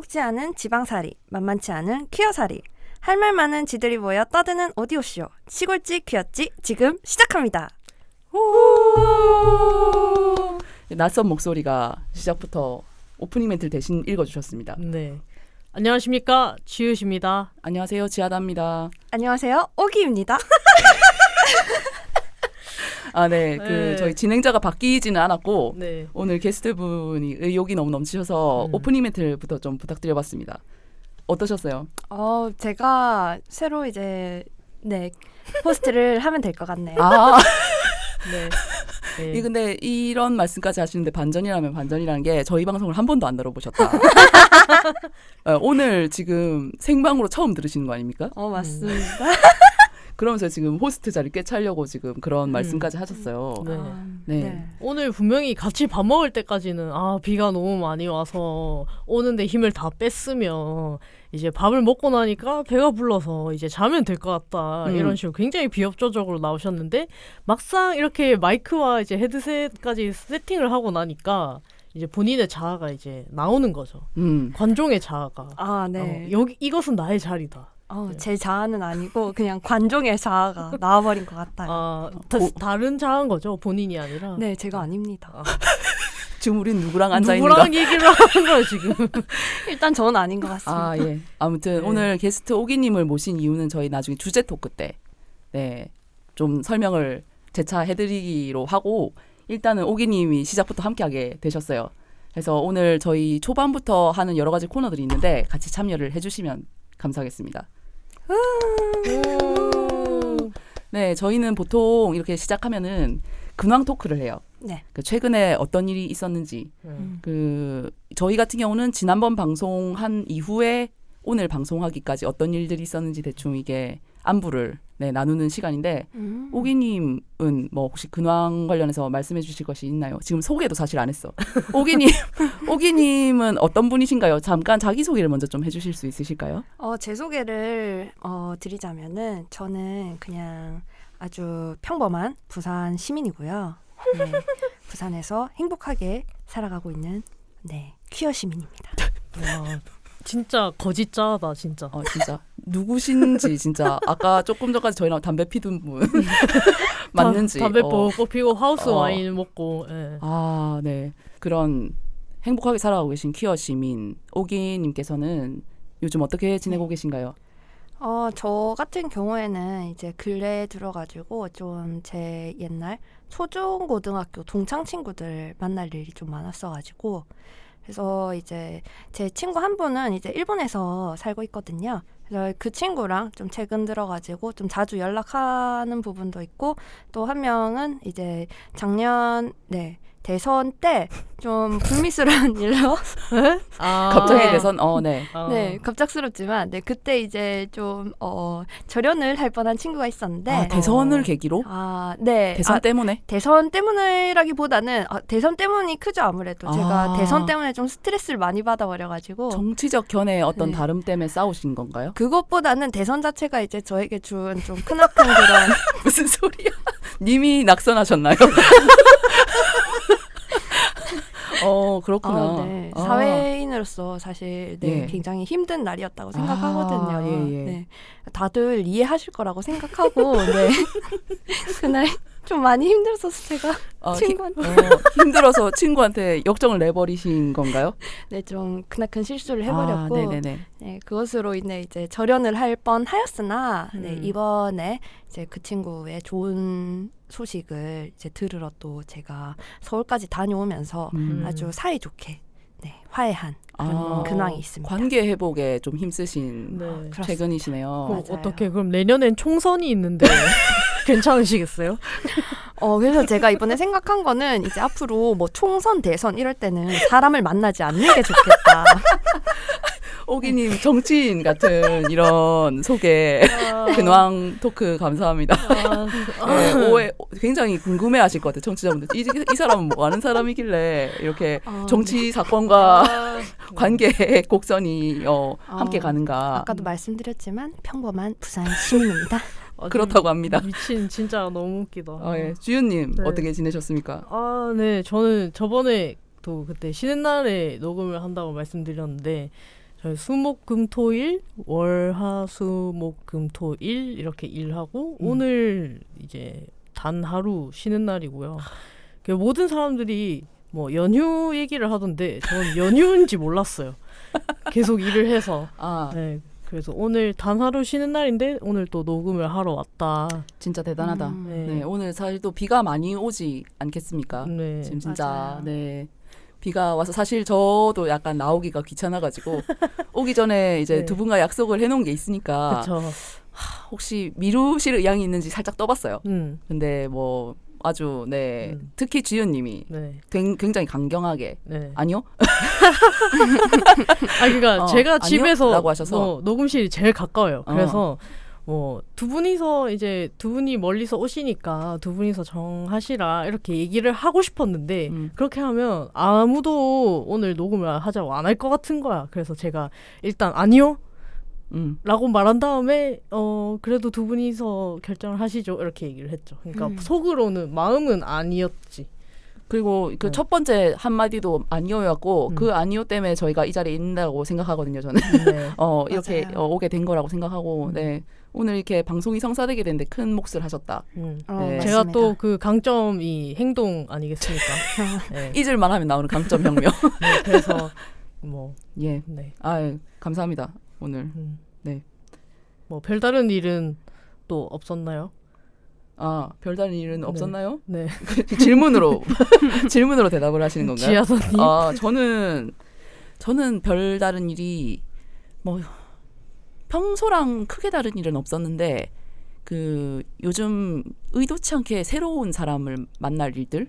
녹지 않은 지방살이, 만만치 않은 퀴어살이, 할 말 많은 지들이 모여 떠드는 오디오쇼 시골지 퀴어지 지금 시작합니다. 낯선 목소리가 시작부터 오프닝 멘트를 대신 읽어주셨습니다. 네. 안녕하십니까, 지읒입니다. 안녕하세요, 지하다입니다. 안녕하세요, 오기입니다. 아, 네. 네. 저희 진행자가 바뀌지는 않았고 네. 오늘 게스트분이 의욕이 너무 넘치셔서 오프닝 멘트부터 좀 부탁드려봤습니다. 어떠셨어요? 제가 새로 이제 호스트를 하면 될 것 같네요. 아, 네. 네. 근데 이런 말씀까지 하시는데 반전이라면 반전이라는 게 저희 방송을 한 번도 안 들어보셨다. 오늘 지금 생방으로 처음 들으시는 거 아닙니까? 맞습니다. 그러면서 지금 호스트 자리 꿰차려고 지금 그런 말씀까지 하셨어요. 네. 네. 오늘 분명히 같이 밥 먹을 때까지는 비가 너무 많이 와서 오는데 힘을 다 뺐으면 이제 밥을 먹고 나니까 배가 불러서 이제 자면 될 것 같다 이런 식으로 굉장히 비협조적으로 나오셨는데 막상 이렇게 마이크와 이제 헤드셋까지 세팅을 하고 나니까 이제 본인의 자아가 이제 나오는 거죠. 관종의 자아가. 네. 여기 이것은 나의 자리다. 제 자아는 아니고 그냥 관종의 자아가 나와버린 것 같아요. 다른 자아인 거죠, 본인이 아니라. 네, 제가 아닙니다. 지금 우린 누구랑 앉아있는가? 누구랑 얘기를 하는 거예요, 지금? 일단 저는 아닌 것 같습니다. 예. 아무튼 네. 오늘 게스트 오기님을 모신 이유는 저희 나중에 주제 토크 때 좀 설명을 재차 해드리기로 하고 일단은 오기님이 시작부터 함께하게 되셨어요. 그래서 오늘 저희 초반부터 하는 여러 가지 코너들이 있는데 같이 참여를 해주시면 감사하겠습니다. 네, 저희는 보통 이렇게 시작하면은 근황 토크를 해요. 네. 최근에 어떤 일이 있었는지. 저희 같은 경우는 지난번 방송한 이후에 오늘 방송하기까지 어떤 일들이 있었는지 대충 이게 안부를 나누는 시간인데 오기님은 뭐 혹시 근황 관련해서 말씀해 주실 것이 있나요? 지금 소개도 사실 안 했어. 오기님은 어떤 분이신가요? 잠깐 자기소개를 먼저 좀 해주실 수 있으실까요? 제 소개를 드리자면은 저는 그냥 아주 평범한 부산 시민이고요. 네, 부산에서 행복하게 살아가고 있는 퀴어 시민입니다. 와, 진짜 거짓자다 진짜. 진짜 누구신지 진짜 아까 조금 전까지 저희랑 담배 피던 분 맞는지 담배 뽀뽀 피고 하우스 와인 먹고. 예. 네. 그런 행복하게 살아가고 계신 퀴어 시민 오기님께서는 요즘 어떻게 지내고 계신가요? 저 같은 경우에는 이제 근래에 들어가지고 좀 제 옛날 초중 고등학교 동창 친구들 만날 일이 좀 많았어가지고 그래서 이제 제 친구 한 분은 이제 일본에서 살고 있거든요. 그래서 그 친구랑 좀 최근 들어가지고 좀 자주 연락하는 부분도 있고 또 한 명은 이제 작년 대선 때 좀 불미스러운 일로 갑자기 대선 네, 갑작스럽지만 그때 이제 좀 절연을 할 뻔한 친구가 있었는데 대선을 계기로? 네. 대선 때문에? 대선 때문이라기보다는 대선 때문이 크죠. 아무래도 제가 대선 때문에 좀 스트레스를 많이 받아버려가지고 정치적 견해 어떤 다름 때문에 싸우신 건가요? 그것보다는 대선 자체가 이제 저에게 준 좀 크나큰 그런 무슨 소리야? 님이 낙선하셨나요? 그렇구나. 네. 사회인으로서 사실 굉장히 힘든 날이었다고 생각하거든요. 다들 이해하실 거라고 생각하고 그날 좀 많이 힘들어서 제가 친구한테 힘들어서 친구한테 역정을 내버리신 건가요? 네, 좀 크나큰 실수를 해버렸고 네네네. 그것으로 인해 이제 절연을 할 뻔하였으나 이번에 이제 그 친구의 좋은 소식을 이제 들으러 또 제가 서울까지 다녀오면서 아주 사이좋게 화해한 그런 근황이 있습니다. 관계 회복에 좀 힘쓰신 최근이시네요. 어떻게 그럼 내년엔 총선이 있는데 괜찮으시겠어요? 그래서 제가 이번에 생각한 거는 이제 앞으로 뭐 총선, 대선 이럴 때는 사람을 만나지 않는 게 좋겠다. 오기님 정치인 같은 이런 소개 근황 토크 감사합니다. 오해 굉장히 궁금해하실 것 같아요. 청취자분들 이 사람은 뭐 하는 사람이길래 이렇게 정치 사건과 관계 곡선이 함께 가는가. 아까도 말씀드렸지만 평범한 부산 시민입니다. 그렇다고 합니다. 미친 진짜 너무 웃기다. 주윤님 어떻게 지내셨습니까? 네, 저는 저번에 또 그때 쉬는 날에 녹음을 한다고 말씀드렸는데 저희 수목금토일 월화수목금토일 이렇게 일하고 오늘 이제 단 하루 쉬는 날이고요. 모든 사람들이 뭐 연휴 얘기를 하던데 저는 연휴인지 몰랐어요. 계속 일을 해서. 아 네, 그래서 오늘 단 하루 쉬는 날인데 오늘 또 녹음을 하러 왔다. 진짜 대단하다. 네. 네, 오늘 사실 또 비가 많이 오지 않겠습니까? 네. 지금 진짜 맞아요. 네 비가 와서 사실 저도 약간 나오기가 귀찮아가지고 오기 전에 이제 네. 두 분과 약속을 해놓은 게 있으니까 그렇죠. 혹시 미루실 의향이 있는지 살짝 떠봤어요. 근데 뭐 아주 네 특히 지윤님이 네. 굉장히 강경하게 네. 아니요 그러니까 제가 아니요? 집에서 라고 하셔서. 녹음실이 제일 가까워요. 그래서 뭐 두 분이서 이제 두 분이 멀리서 오시니까 두 분이서 정하시라 이렇게 얘기를 하고 싶었는데 그렇게 하면 아무도 오늘 녹음을 하자고 안 할 것 같은 거야. 그래서 제가 일단 아니요 라고 말한 다음에 그래도 두 분이서 결정을 하시죠 이렇게 얘기를 했죠. 그러니까 속으로는 마음은 아니었지. 그리고 그 네. 첫 번째 한마디도 아니오였고 그 아니오 때문에 저희가 이 자리에 있는다고 생각하거든요. 저는 네. 이렇게 맞아요. 오게 된 거라고 생각하고 네 오늘 이렇게 방송이 성사되게 됐는데 큰 몫을 하셨다. 네. 제가 맞습니다. 또 그 강점이 행동 아니겠습니까? 네. 잊을만 하면 나오는 강점 혁명. 네, 그래서 뭐 예. 네. 감사합니다. 오늘. 네. 뭐 별다른 일은 또 없었나요? 별다른 일은 없었나요? 네. 질문으로 대답을 하시는 건가요? 지하선님. 저는 별다른 일이 뭐 평소랑 크게 다른 일은 없었는데 그 요즘 의도치 않게 새로운 사람을 만날 일들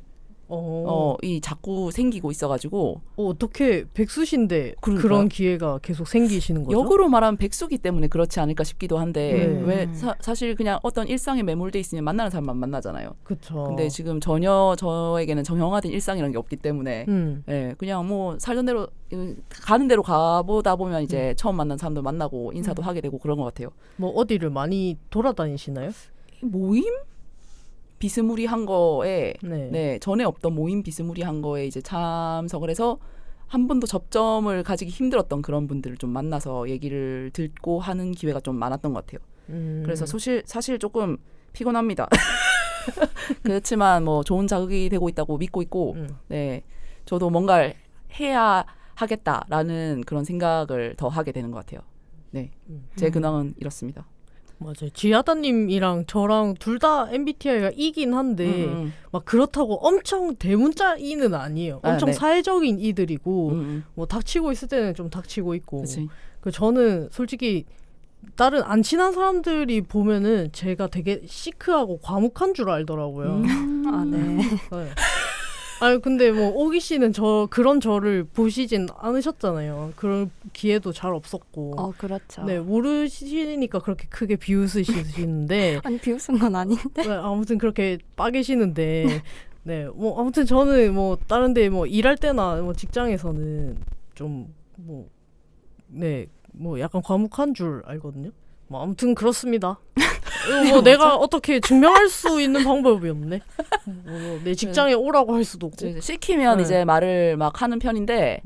이 자꾸 생기고 있어가지고 어떻게 백수신데 그러니까요. 그런 기회가 계속 생기시는 거죠? 역으로 말하면 백수기 때문에 그렇지 않을까 싶기도 한데 네. 왜 사실 그냥 어떤 일상에 매몰돼 있으면 만나는 사람만 만나잖아요. 그렇죠. 근데 지금 전혀 저에게는 정형화된 일상이라는 게 없기 때문에 그냥 뭐 살던 대로 가는 대로 가보다 보면 이제 처음 만난 사람도 만나고 인사도 하게 되고 그런 것 같아요. 뭐 어디를 많이 돌아다니시나요? 모임? 비스무리한 거에 네. 전에 없던 모임 비스무리한 거에 이제 참석을 해서 한 번도 접점을 가지기 힘들었던 그런 분들을 좀 만나서 얘기를 듣고 하는 기회가 좀 많았던 것 같아요. 그래서 사실 조금 피곤합니다. 그렇지만 뭐 좋은 자극이 되고 있다고 믿고 있고 네 저도 뭔가를 해야 하겠다라는 그런 생각을 더 하게 되는 것 같아요. 네, 제 근황은 이렇습니다. 맞아요. 지하다님이랑 저랑 둘 다 MBTI가 E긴 한데 막 그렇다고 엄청 대문자 E는 아니에요. 엄청 네. 사회적인 E들이고 뭐 닥치고 있을 때는 좀 닥치고 있고. 그치. 그 저는 솔직히 다른 안 친한 사람들이 보면은 제가 되게 시크하고 과묵한 줄 알더라고요. 네. 네. 아니 근데 뭐 오기 씨는 그런 저를 보시진 않으셨잖아요. 그런 기회도 잘 없었고. 그렇죠. 네, 모르시니까 그렇게 크게 비웃으시는데 아니 비웃은 건 아닌데. 네, 아무튼 그렇게 빠계시는데 네, 뭐 아무튼 저는 뭐 다른데 뭐 일할 때나 뭐 직장에서는 좀 뭐 네, 뭐 약간 과묵한 줄 알거든요. 뭐 아무튼 그렇습니다. 뭐 내가 어떻게 증명할 수 있는 방법이 없네. 뭐 내 직장에 오라고 할 수도 없고. 시키면 네. 이제 말을 막 하는 편인데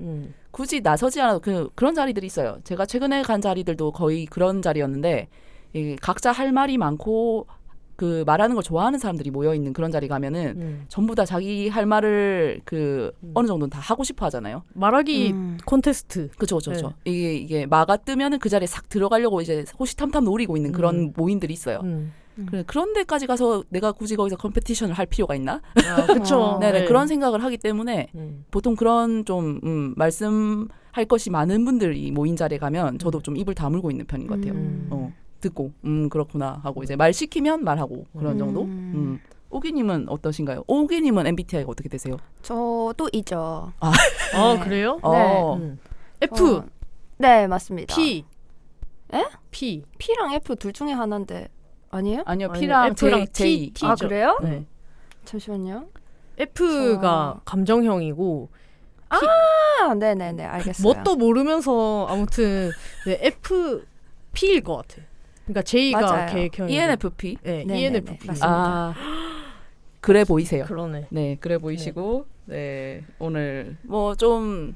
굳이 나서지 않아도 그런 자리들이 있어요. 제가 최근에 간 자리들도 거의 그런 자리였는데 각자 할 말이 많고 그 말하는 걸 좋아하는 사람들이 모여 있는 그런 자리 가면은 전부 다 자기 할 말을 어느 정도는 다 하고 싶어 하잖아요. 말하기 콘테스트. 그렇죠. 이게 마가 뜨면은 그 자리에 싹 들어가려고 이제 호시탐탐 노리고 있는 그런 모임들이 있어요. 그런 데까지 가서 내가 굳이 거기서 컴페티션을 할 필요가 있나? 그렇죠. 네, 그런 생각을 하기 때문에 보통 그런 좀 말씀할 것이 많은 분들이 모인 자리에 가면 저도 좀 입을 다물고 있는 편인 것 같아요. 듣고 그렇구나 하고 이제 말 시키면 말하고 그런 정도. 오기님은 어떠신가요? 오기님은 MBTI가 어떻게 되세요? 저도 이죠. 아 그래요? 네. F, 네 맞습니다. P. 에? P. P랑 F 둘 중에 하나인데 아니에요? 아니요, 아니, P랑 F랑 J. T. 아 T죠. 그래요? 네. 잠시만요. F가 감정형이고 네네네 알겠어요. 뭣도 모르면서 아무튼 네, F, P일 것 같아. 그러니까 J가 맞아요. 계획형이고 ENFP. 네, 네네네, ENFP. 맞습니다. 그래 보이세요. 그러네. 네, 그래 보이시고 네 오늘 뭐 좀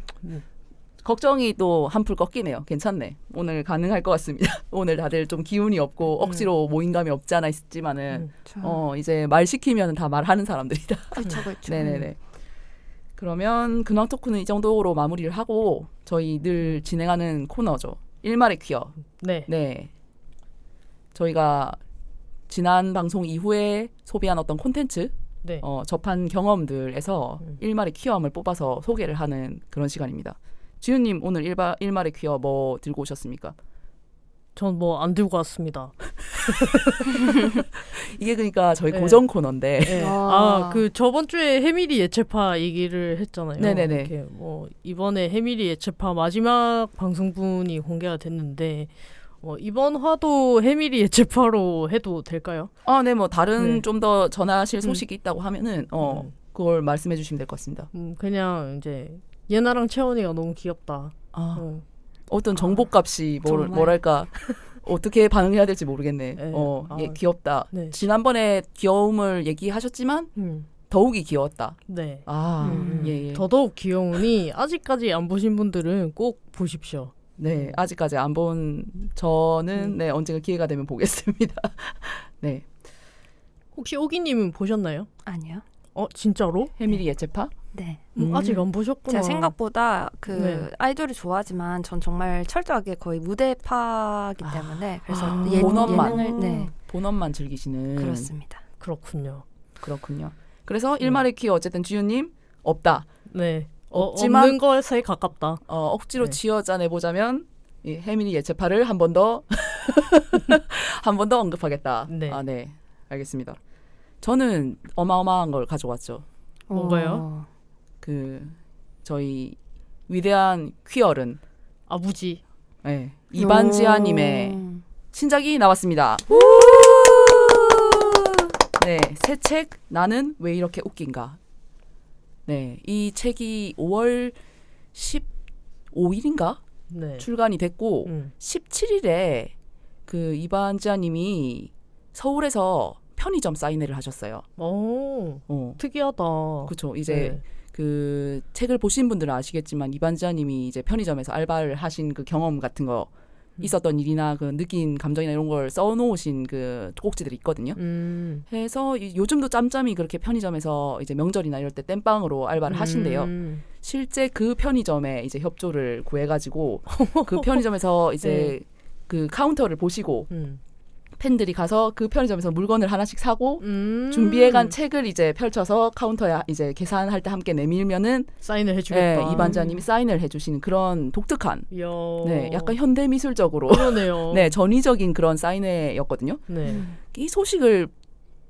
걱정이 또 한풀 꺾이네요. 괜찮네. 오늘 가능할 것 같습니다. 오늘 다들 좀 기운이 없고 억지로 모임감이 없지 않아 있지만은 이제 말 시키면 다 말하는 사람들이다. 그렇죠, 그렇죠. 네네네. 그러면 근황 토크는 이 정도로 마무리를 하고 저희 늘 진행하는 코너죠. 일말의 퀴어. 네. 네. 저희가 지난 방송 이후에 소비한 어떤 콘텐츠, 네. 접한 경험들에서 일말의 퀴어함을 뽑아서 소개를 하는 그런 시간입니다. 지훈님 오늘 일말의 퀴어 뭐 들고 오셨습니까? 전 뭐 안 들고 왔습니다. 이게 그러니까 저희 네. 고정 코너인데 네. 그 저번 주에 해밀이 예체파 얘기를 했잖아요. 네네네. 이렇게 뭐 이번에 해밀이 예체파 마지막 방송분이 공개가 됐는데 이번 화도 해밀이 예체파로 해도 될까요? 네, 뭐 다른 네. 좀 더 전하실 소식이 있다고 하면은 그걸 말씀해 주시면 될 것 같습니다. 그냥 이제 예나랑 채원이가 너무 귀엽다. 어떤 정보값이 정말. 뭐랄까 어떻게 반응해야 될지 모르겠네. 네. 귀엽다. 네. 지난번에 귀여움을 얘기하셨지만 더욱이 귀여웠다. 네. 예. 더더욱 귀여우니 아직까지 안 보신 분들은 꼭 보십시오. 네, 아직까지 안 본 저는 네, 언젠가 기회가 되면 보겠습니다. 네. 혹시 오기님은 보셨나요? 아니요. 진짜로? 해밀이 예체파? 네. 아직 안 보셨구나. 제가 생각보다 네. 아이돌을 좋아하지만 전 정말 철저하게 거의 무대파기 때문에 그래서 본업만. 예능을 본업만 즐기시는. 그렇습니다. 그렇군요. 그렇군요. 그래서 일말의 퀴어 어쨌든 주윤님 없다. 네. 없지만 없는 것에 가깝다. 억지로 네. 쥐어짜내 보자면 이 해밀이 예체파를 한 번 더 한 번 더 언급하겠다. 네. 네. 알겠습니다. 저는 어마어마한 걸 가져왔죠. 뭔가요? 저희 위대한 퀴어른 아부지. 네, 이반지아님의 신작이 나왔습니다. 네, 새 책 나는 왜 이렇게 웃긴가. 네, 이 책이 5월 15일인가 네. 출간이 됐고 17일에 그 이반지아님이 서울에서 편의점 사인회를 하셨어요. 오, 특이하다. 그렇죠. 이제 네. 그 책을 보신 분들은 아시겠지만 이반지아님이 이제 편의점에서 알바를 하신 그 경험 같은 거 있었던 일이나 그 느낀 감정이나 이런 걸 써놓으신 그 꼭지들이 있거든요. 해서 요즘도 짬짬이 그렇게 편의점에서 이제 명절이나 이럴 때 땜빵으로 알바를 하신대요. 실제 그 편의점에 이제 협조를 구해가지고 그 편의점에서 이제 그 카운터를 보시고 팬들이 가서 그 편의점에서 물건을 하나씩 사고 준비해간 책을 이제 펼쳐서 카운터에 이제 계산할 때 함께 내밀면은 사인을 해주겠다. 이반자님이 사인을 해주시는 그런 독특한, 이야. 네, 약간 현대 미술적으로, 그러네요. 네, 전위적인 그런 사인회였거든요. 네. 이 소식을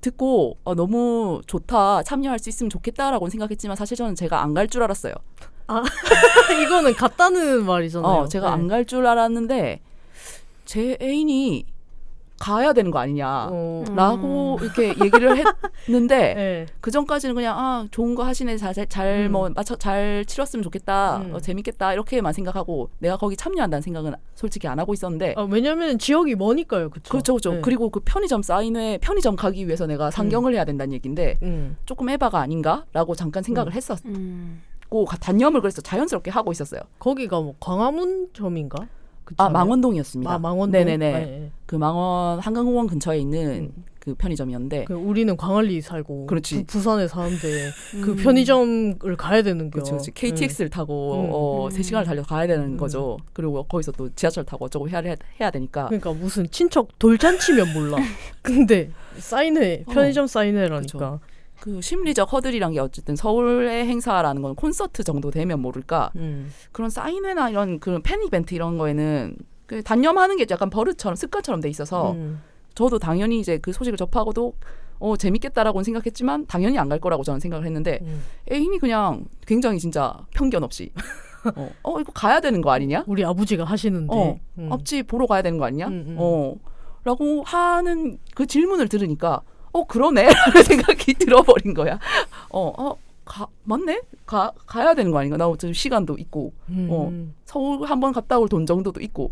듣고 너무 좋다, 참여할 수 있으면 좋겠다라고 생각했지만 사실 저는 제가 안 갈 줄 알았어요. 이거는 같다는 말이잖아요. 제가 네. 안 갈 줄 알았는데 제 애인이 가야 되는 거 아니냐라고 이렇게 얘기를 했는데 네. 그 전까지는 그냥 좋은 거 하시네 잘 치렀으면 좋겠다 재밌겠다 이렇게만 생각하고 내가 거기 참여한다는 생각은 솔직히 안 하고 있었는데 왜냐면 지역이 머니까요, 그렇죠. 네. 그리고 그 편의점 사인회 편의점 가기 위해서 내가 상경을 해야 된다는 얘기인데 조금 에바가 아닌가라고 잠깐 생각을 했었고 단념을 그래서 자연스럽게 하고 있었어요. 거기가 뭐 광화문점인가? 망원동이었습니다. 망원동. 네네네. 네. 그 망원 한강공원 근처에 있는 그 편의점이었는데. 우리는 광안리 살고. 그렇지. 부산에 사는데 그 편의점을 가야 되는 거. 그렇지. KTX를 타고 3시간을 달려 가야 되는 거죠. 그리고 거기서 또 지하철 타고 어쩌고 해야 되니까. 그러니까 무슨 친척 돌잔치면 몰라. 근데 사인회, 편의점 사인회라니까. 그렇죠. 그 심리적 허들이란 게 어쨌든 서울의 행사라는 건 콘서트 정도 되면 모를까 그런 사인회나 이런 그런 팬 이벤트 이런 거에는 그 단념하는 게 약간 버릇처럼 습관처럼 돼 있어서 저도 당연히 이제 그 소식을 접하고도 재밌겠다라고는 생각했지만 당연히 안 갈 거라고 저는 생각을 했는데 애인이 그냥 굉장히 진짜 편견 없이 이거 가야 되는 거 아니냐? 우리 아버지가 하시는데 앞집 보러 가야 되는 거 아니냐? 라고 하는 그 질문을 들으니까 그러네? 라는 생각이 들어버린 거야. 맞네? 가야 되는 거 아닌가? 나 어차피 시간도 있고, 서울 한번 갔다 올 돈 정도도 있고,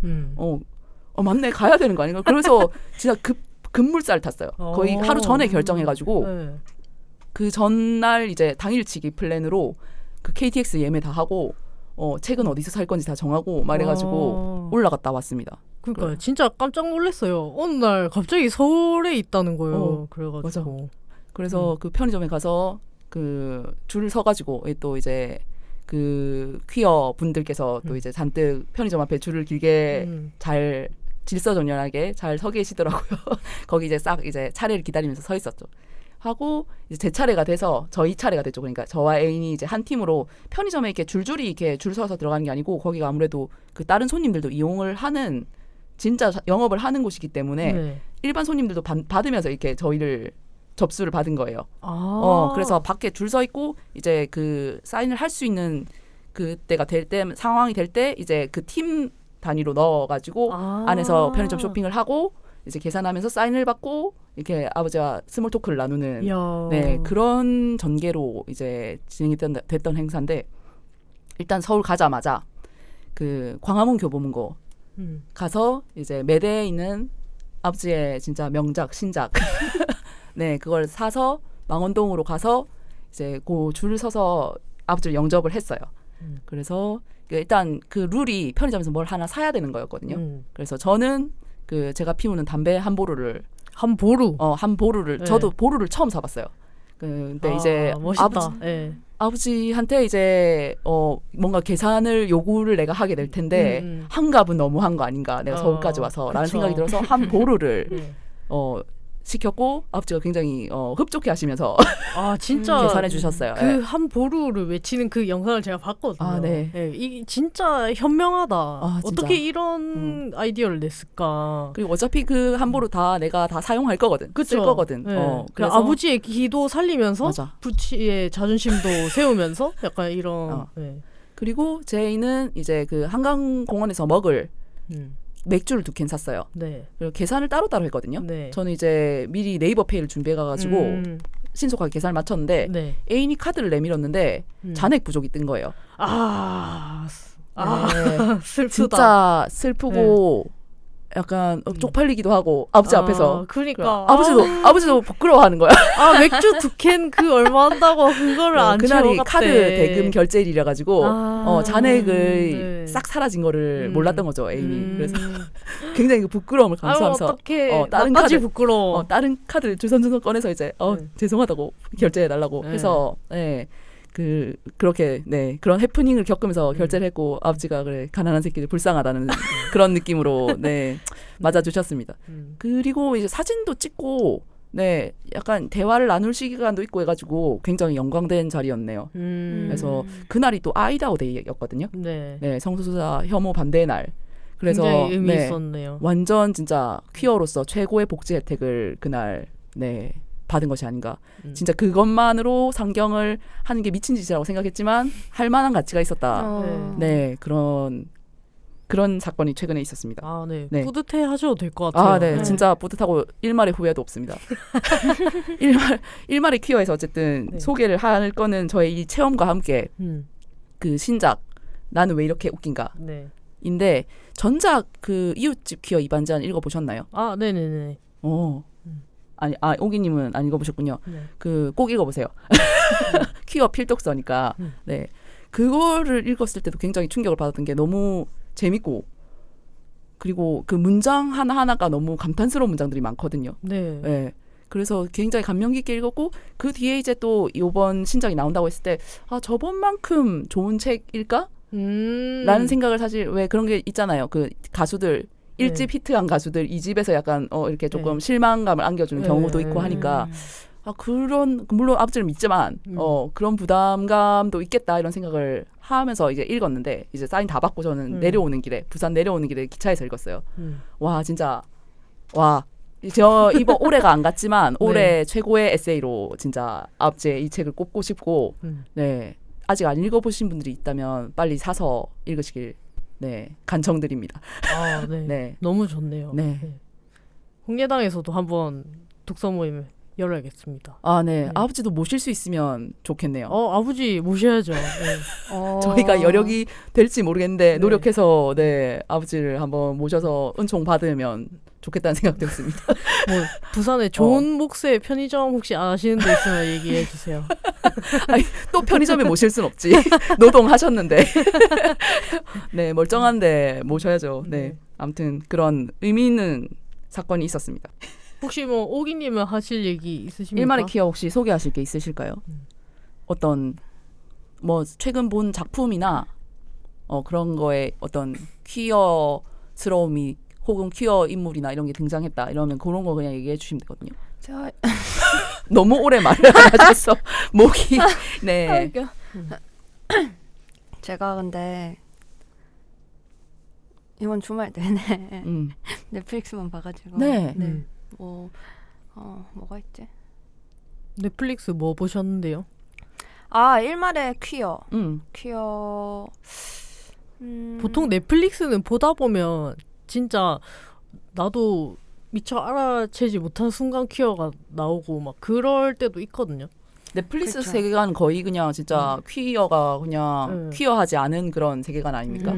맞네? 가야 되는 거 아닌가? 그래서 진짜 급물살 탔어요. 거의 하루 전에 결정해가지고, 그 전날 이제 당일치기 플랜으로 그 KTX 예매 다 하고, 책은 어디서 살 건지 다 정하고 말해가지고 올라갔다 왔습니다. 그러니까 그래. 진짜 깜짝 놀랐어요. 어느 날 갑자기 서울에 있다는 거예요. 그래가지고 그래서 그 편의점에 가서 그 줄 서가지고 또 이제 그 퀴어 분들께서 또 이제 잔뜩 편의점 앞에 줄을 길게 잘 질서정연하게 잘 서 계시더라고요. 거기 이제 싹 이제 차례를 기다리면서 서 있었죠. 하고 이제 제 차례가 돼서 저희 차례가 됐죠. 그러니까 저와 애인이 이제 한 팀으로 편의점에 이렇게 줄줄이 이렇게 줄 서서 들어가는 게 아니고 거기가 아무래도 그 다른 손님들도 이용을 하는 진짜 영업을 하는 곳이기 때문에 네. 일반 손님들도 받으면서 이렇게 저희를 접수를 받은 거예요. 아. 그래서 밖에 줄 서 있고 이제 그 사인을 할 수 있는 그때가 될 때 상황이 될 때 이제 그 팀 단위로 넣어가지고 안에서 편의점 쇼핑을 하고 이제 계산하면서 사인을 받고 이렇게 아버지와 스몰 토크를 나누는 이야. 네 그런 전개로 이제 진행이 됐던 행사인데 일단 서울 가자마자 그 광화문 교보문고 가서 이제 매대에 있는 아버지의 진짜 명작 신작 네 그걸 사서 망원동으로 가서 이제 그 줄 서서 아버지를 영접을 했어요. 그래서 일단 그 룰이 편의점에서 뭘 하나 사야 되는 거였거든요. 그래서 저는 그 제가 피우는 담배 한 보루를 한 보루. 한 보루를 네. 저도 보루를 처음 사봤어요. 근데 이제 멋있다. 네. 아버지한테 이제 뭔가 계산을 요구를 내가 하게 될 텐데 한 값은 너무한 거 아닌가 내가 서울까지 와서라는 그쵸. 생각이 들어서 한 보루를 네. 시켰고 아버지가 굉장히 흡족해 하시면서 아 진짜 계산해 주셨어요. 그 한 보루를 외치는 그 영상을 제가 봤거든요. 아, 네. 이 진짜 현명하다. 진짜. 어떻게 이런 아이디어를 냈을까? 그리고 어차피 그 한 보루 다 내가 다 사용할 거거든. 그쵸? 쓸 거거든. 네. 그래서 아버지의 기도 살리면서 맞아. 부치의 자존심도 세우면서 약간 이런. 네. 그리고 제이는 이제 그 한강공원에서 먹을 맥주를 2캔 샀어요. 네. 그리고 계산을 따로따로 했거든요. 네. 저는 이제 미리 네이버페이를 준비해 가가지고 신속하게 계산을 마쳤는데 네. 애인이 카드를 내밀었는데 잔액 부족이 뜬 거예요. 네. 슬프다. 진짜 슬프고 약간 쪽팔리기도 하고 아버지 앞에서 그러니까 아버지도 부끄러워하는 거야. 맥주 2캔 그 얼마 한다고 그거를 안 그날이 채워갔대. 카드 대금 결제일이라 가지고 잔액을 네. 싹 사라진 거를 몰랐던 거죠 애인이. 그래서 굉장히 그 부끄러움을 감수하면서 어떡해. 다른 나까지 카드 부끄러워. 다른 카드를 주섬주섬 꺼내서 이제 죄송하다고 결제해 달라고 네. 해서 그렇게 그런 해프닝을 겪으면서 결제를 했고 아버지가 그래 가난한 새끼들 불쌍하다는 그런 느낌으로 맞아주셨습니다. 그리고 이제 사진도 찍고 약간 대화를 나눌 시간도 있고 해가지고 굉장히 영광된 자리였네요. 그래서 그날이 또 아이다호 데이였거든요. 네. 성소수자 혐오 반대의 날. 그래서 굉장히 의미 있었네요. 완전 진짜 퀴어로서 최고의 복지 혜택을 그날 받은 것이 아닌가. 진짜 그것만으로 상경을 하는 게 미친 짓이라고 생각했지만 할 만한 가치가 있었다. 그런 사건이 최근에 있었습니다. 네. 뿌듯해 하셔도 될 것 같아요. 진짜 뿌듯하고 일말의 후회도 없습니다. 일말의 퀴어에서 어쨌든 소개를 할 거는 저의 이 체험과 함께 그 신작 나는 왜 이렇게 웃긴가 인데 전작 그 이웃집 퀴어 이반전 읽어보셨나요? 네네네. 오기님은 안 읽어보셨군요. 네. 그 꼭 읽어보세요. 퀴어 필독서니까. 그거를 읽었을 때도 굉장히 충격을 받았던 게 너무 재밌고 그리고 그 문장 하나하나가 너무 감탄스러운 문장들이 많거든요. 그래서 굉장히 감명 깊게 읽었고 그 뒤에 이제 또 이번 신작이 나온다고 했을 때 저번만큼 좋은 책일까? 라는 생각을 사실 왜 그런 게 있잖아요. 그 가수들 1집 히트한 가수들 2집에서 약간 이렇게 조금 실망감을 안겨주는 경우도 있고 하니까 그런 물론 아버지를 믿지만 그런 부담감도 있겠다 이런 생각을 하면서 이제 읽었는데 이제 사인 다 받고 저는 부산 내려오는 길에 기차에서 읽었어요. 와 진짜 저 이번 올해가 안 갔지만 올해 최고의 에세이로 진짜 아버지의 이 책을 꼽고 싶고 아직 안 읽어보신 분들이 있다면 빨리 사서 읽으시길 간청드립니다. 너무 좋네요. 홍예당에서도 한번 독서 모임 열어야겠습니다. 아, 네. 네. 아버지도 모실 수 있으면 좋겠네요. 아버지 모셔야죠. 네. 저희가 여력이 될지 모르겠는데 네. 노력해서 네 아버지를 한번 모셔서 은총 받으면 좋겠다는 생각 들었습니다. 뭐 부산에 좋은 몫의 편의점 혹시 아시는 데 있으면 얘기해 주세요. 아니, 또 편의점에 모실 순 없지. 노동하셨는데. 네, 멀쩡한데 모셔야죠. 네. 네. 아무튼 그런 의미 있는 사건이 있었습니다. 혹시 뭐 오기님은 하실 얘기 있으십니까? 일말의 퀴어 혹시 소개하실 게 있으실까요? 어떤 뭐 최근 본 작품이나 그런 거에 어떤 퀴어스러움이 혹은 퀴어 인물이나 이런 게 등장했다 이러면 그런 거 그냥 얘기해 주시면 되거든요. 제가 너무 오래 말을 안 하셔서 목이 네. 제가 근데 이번 주말 내내 넷플릭스만 봐가지고 네. 뭐가 있지? 넷플릭스 뭐 보셨는데요? 일말의 퀴어. 보통 넷플릭스는 보다 보면 진짜 나도 미처 알아채지 못한 순간 퀴어가 나오고 막 그럴 때도 있거든요. 넷플릭스 그렇죠. 세계관 거의 그냥 진짜 퀴어가 그냥 퀴어하지 않은 그런 세계관 아닙니까?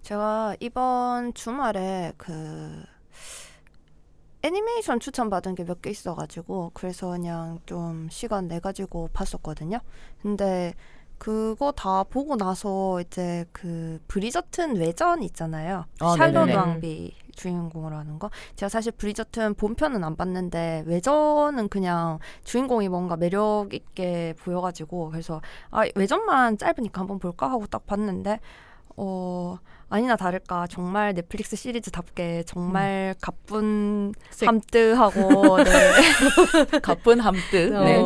제가 이번 주말에 그 애니메이션 추천받은 게 몇 개 있어가지고 그래서 그냥 좀 시간 내가지고 봤었거든요. 근데 그거 다 보고 나서 이제 그 브리저튼 외전 있잖아요. 샬롯 네네네. 왕비 주인공으로 하는 거. 제가 사실 브리저튼 본편은 안 봤는데 외전은 그냥 주인공이 뭔가 매력 있게 보여가지고 그래서 외전만 짧으니까 한번 볼까 하고 딱 봤는데 아니나 다를까 정말 넷플릭스 시리즈답게 정말 가쁜 함뜨하고 네. 가쁜 함뜨. 네,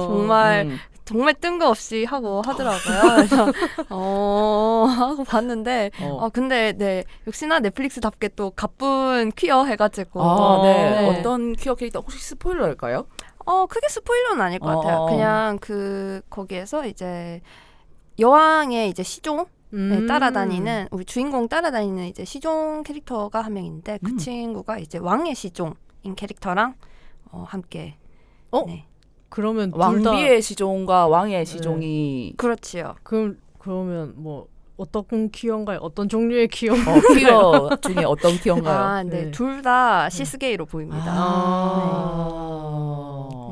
정말 뜬금없이 하고 하더라고요. 그래서 하고 봤는데 근데 네 역시나 넷플릭스답게 또 가쁜 퀴어 해가지고 네. 어떤 퀴어 캐릭터 혹시 스포일러일까요? 크게 스포일러는 아닐 것 같아요. 그냥 거기에서 이제 여왕의 이제 시종 따라다니는 우리 주인공 따라다니는 이제 시종 캐릭터가 한 명 있는데 그 친구가 이제 왕의 시종인 캐릭터랑 함께 네. 그러면 왕비의 시종과 왕의 시종이 그렇지요. 그러면 뭐 어떤 퀴어인가요? 어떤 종류의 퀴어? 퀴어 중에 어떤 퀴어인가요? 네. 둘 다 시스게이로 보입니다.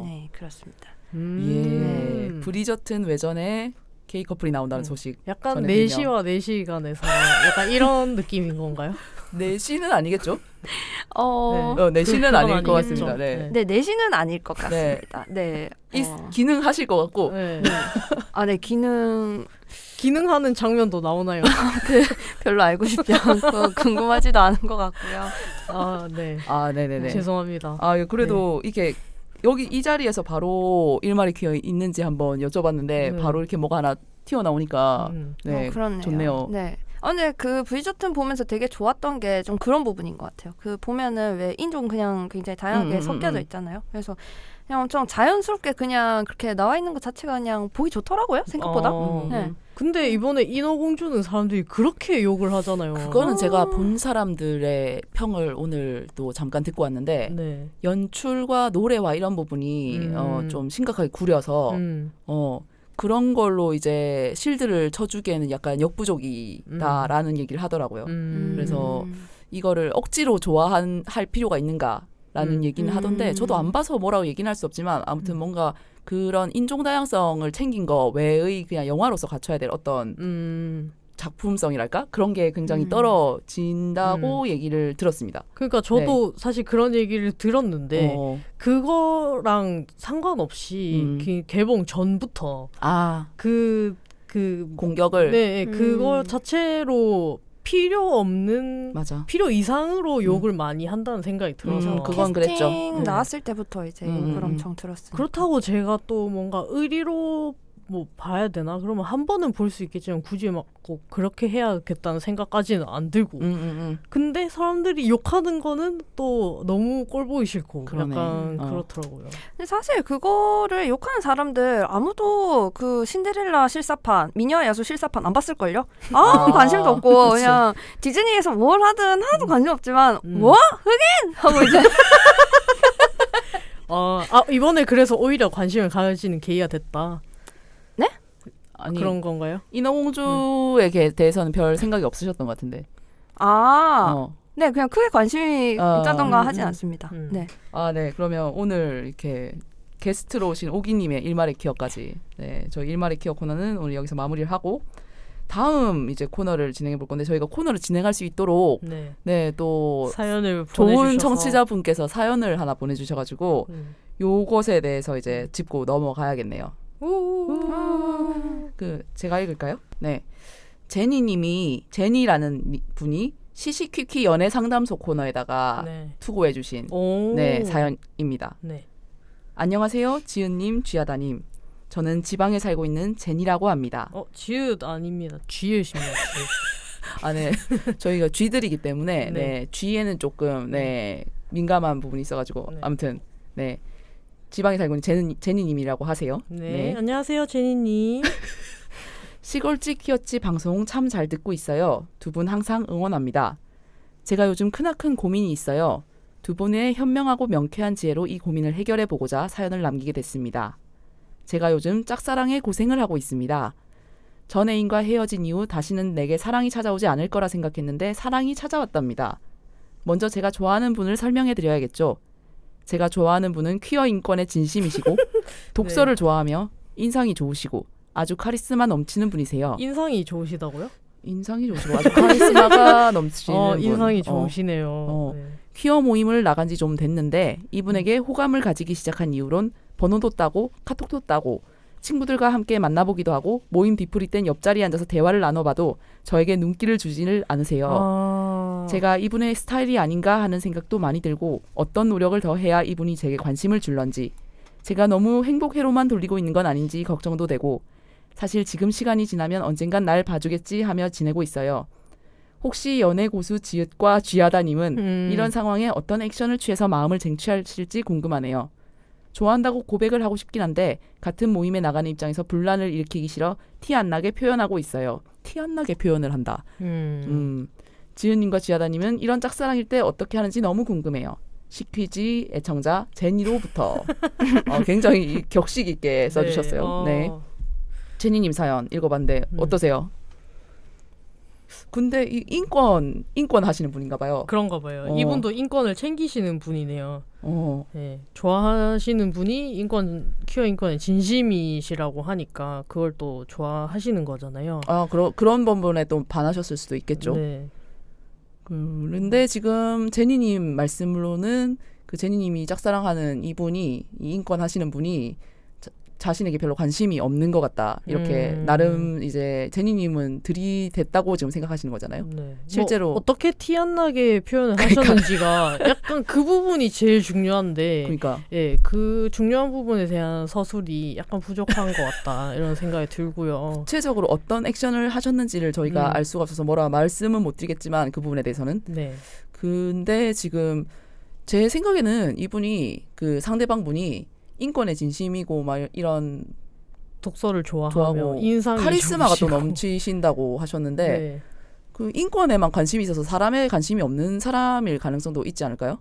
네, 그렇습니다. 예. 브리저튼 외전에 게이 커플이 나온다는 소식. 약간 전해드리며. 4시와 4시간에서 약간 이런 느낌인 건가요? 4시는 아니겠죠? 네. 4시는 그건 아닐 것 아니겠죠. 같습니다. 네. 네, 내시는 아닐 것 같습니다. 네. 기능하실 것 같고. 네. 네, 기능하는 장면도 나오나요? 별로 알고 싶지 않고 궁금하지도 않은 것 같고요. 네. 네네네. 죄송합니다. 그래도 이게 여기 이 자리에서 바로 일말의 퀴어 있는지 한번 여쭤봤는데 바로 이렇게 뭐가 하나 튀어나오니까 네, 그렇네요. 좋네요. 네. 근데 그 브리저튼 보면서 되게 좋았던 게 좀 그런 부분인 것 같아요. 그 보면은 왜 인종 그냥 굉장히 다양하게 섞여져 있잖아요. 그래서 그냥 엄청 자연스럽게 그냥 그렇게 나와 있는 것 자체가 그냥 보기 좋더라고요. 생각보다. 네. 근데 이번에 인어공주는 사람들이 그렇게 욕을 하잖아요. 그거는 제가 본 사람들의 평을 오늘 또 잠깐 듣고 왔는데 네. 연출과 노래와 이런 부분이 좀 심각하게 구려서 그런 걸로 이제 실드를 쳐주기에는 약간 역부족이다라는 얘기를 하더라고요. 그래서 이거를 억지로 좋아할 필요가 있는가라는 얘기는 하던데 저도 안 봐서 뭐라고 얘기는 할 수 없지만 아무튼 뭔가 그런 인종 다양성을 챙긴 거 외의 그냥 영화로서 갖춰야 될 어떤 작품성이랄까? 그런 게 굉장히 떨어진다고 얘기를 들었습니다. 그러니까 저도 사실 그런 얘기를 들었는데 그거랑 상관없이 그 개봉 전부터 그 공격을 그거 자체로 필요 없는 필요 이상으로 욕을 많이 한다는 생각이 들어서 그건 그랬죠. 캐스팅 나왔을 때부터 이제 욕을 엄청 들었어요. 그렇다고 제가 또 뭔가 의리로 뭐 봐야 되나? 그러면 한 번은 볼 수 있겠지만 굳이 막 꼭 그렇게 해야겠다는 생각까지는 안 들고 근데 사람들이 욕하는 거는 또 너무 꼴보기 싫고 그러네. 약간 그렇더라고요. 근데 사실 그거를 욕하는 사람들 아무도 그 신데렐라 실사판, 미녀와 야수 실사판 안 봤을걸요? 관심도 없고 그치. 그냥 디즈니에서 뭘 하든 하나도 관심 없지만 뭐? 흑인? 하고 이제 이번에 그래서 오히려 관심을 가지는 계기가 됐다. 아니 그런 건가요? 인어공주에 대해서는 별 생각이 없으셨던 것 같은데. 아, 네, 그냥 크게 관심이 있다던가 하진 음. 않습니다. 음. 네. 아, 네. 그러면 오늘 이렇게 게스트로 오신 오기님의 일말의 기억까지, 네, 저희 일말의 기억 코너는 오늘 여기서 마무리를 하고 다음 이제 코너를 진행해 볼 건데 저희가 코너를 진행할 수 있도록 네. 네, 또 사연을 좋은 보내주셔서. 청취자분께서 사연을 하나 보내주셔가지고 요것에 대해서 이제 짚고 넘어가야겠네요. 제가 읽을까요? 네, 제니라는 분이 시시퀴퀴 연애 상담소 코너에다가 네. 투고해주신 오. 네, 사연입니다. 네. 안녕하세요, 지은님, 쥐하다님. 저는 지방에 살고 있는 제니라고 합니다. 지읒 아닙니다. 쥐읒입니다. 아, 네. 저희가 쥐들이기 때문에 네. 네, 쥐에는 조금 네, 민감한 부분이 있어가지고 네. 아무튼 네, 지방에 살고 있는 제니님이라고 하세요. 네. 안녕하세요, 제니님. 시골집 키웠지 방송 참 잘 듣고 있어요. 두 분 항상 응원합니다. 제가 요즘 크나큰 고민이 있어요. 두 분의 현명하고 명쾌한 지혜로 이 고민을 해결해 보고자 사연을 남기게 됐습니다. 제가 요즘 짝사랑에 고생을 하고 있습니다. 전 애인과 헤어진 이후 다시는 내게 사랑이 찾아오지 않을 거라 생각했는데 사랑이 찾아왔답니다. 먼저 제가 좋아하는 분을 설명해 드려야겠죠. 제가 좋아하는 분은 퀴어 인권의 진심이시고 독서를 좋아하며 인상이 좋으시고 아주 카리스마 넘치는 분이세요. 인상이 좋으시다고요? 인상이 좋으시고 아주 카리스마가 넘치는 분. 인상이 좋으시네요. 네. 퀴어 모임을 나간 지 좀 됐는데 이분에게 호감을 가지기 시작한 이후론 번호도 따고 카톡도 따고 친구들과 함께 만나보기도 하고 모임 뒤풀이 땐 옆자리에 앉아서 대화를 나눠봐도 저에게 눈길을 주지를 않으세요. 제가 이분의 스타일이 아닌가 하는 생각도 많이 들고 어떤 노력을 더 해야 이분이 제게 관심을 줄런지 제가 너무 행복회로만 돌리고 있는 건 아닌지 걱정도 되고 사실 지금 시간이 지나면 언젠간 날 봐주겠지 하며 지내고 있어요. 혹시 연애 고수 지읒과 쥐하다님은 이런 상황에 어떤 액션을 취해서 마음을 쟁취하실지 궁금하네요. 좋아한다고 고백을 하고 싶긴 한데 같은 모임에 나가는 입장에서 분란을 일으키기 싫어 티 안 나게 표현하고 있어요. 티 안 나게 표현을 한다. 지은님과 쥐하다님은 이런 짝사랑일 때 어떻게 하는지 너무 궁금해요. 시퀴지 애청자 제니로부터 굉장히 격식 있게 써주셨어요. 네. 제니님 사연 읽어봤는데 어떠세요? 근데 이 인권 하시는 분인가 봐요. 그런가 봐요. 이분도 인권을 챙기시는 분이네요. 네. 좋아하시는 분이 퀴어 인권의 진심이시라고 하니까 그걸 또 좋아하시는 거잖아요. 그런 부분에 또 반하셨을 수도 있겠죠. 네. 그런데 지금 제니님 말씀으로는 그 제니님이 짝사랑하는 이분이 이 인권 하시는 분이 자신에게 별로 관심이 없는 것 같다. 이렇게 나름 이제 제니님은 들이댔다고 지금 생각하시는 거잖아요. 네. 실제로 어떻게 티 안 나게 표현을 하셨는지가 약간 그 부분이 제일 중요한데, 그러니까 그 중요한 부분에 대한 서술이 약간 부족한 것 같다 이런 생각이 들고요. 구체적으로 어떤 액션을 하셨는지를 저희가 알 수가 없어서 뭐라 말씀은 못 드리겠지만 그 부분에 대해서는. 네. 근데 지금 제 생각에는 이분이 그 상대방 분이 인권의 진심이고 막 이런 독서를 좋아하고 인상이 카리스마가 좋으시고. 또 넘치신다고 하셨는데 네. 그 인권에만 관심이 있어서 사람에 관심이 없는 사람일 가능성도 있지 않을까요?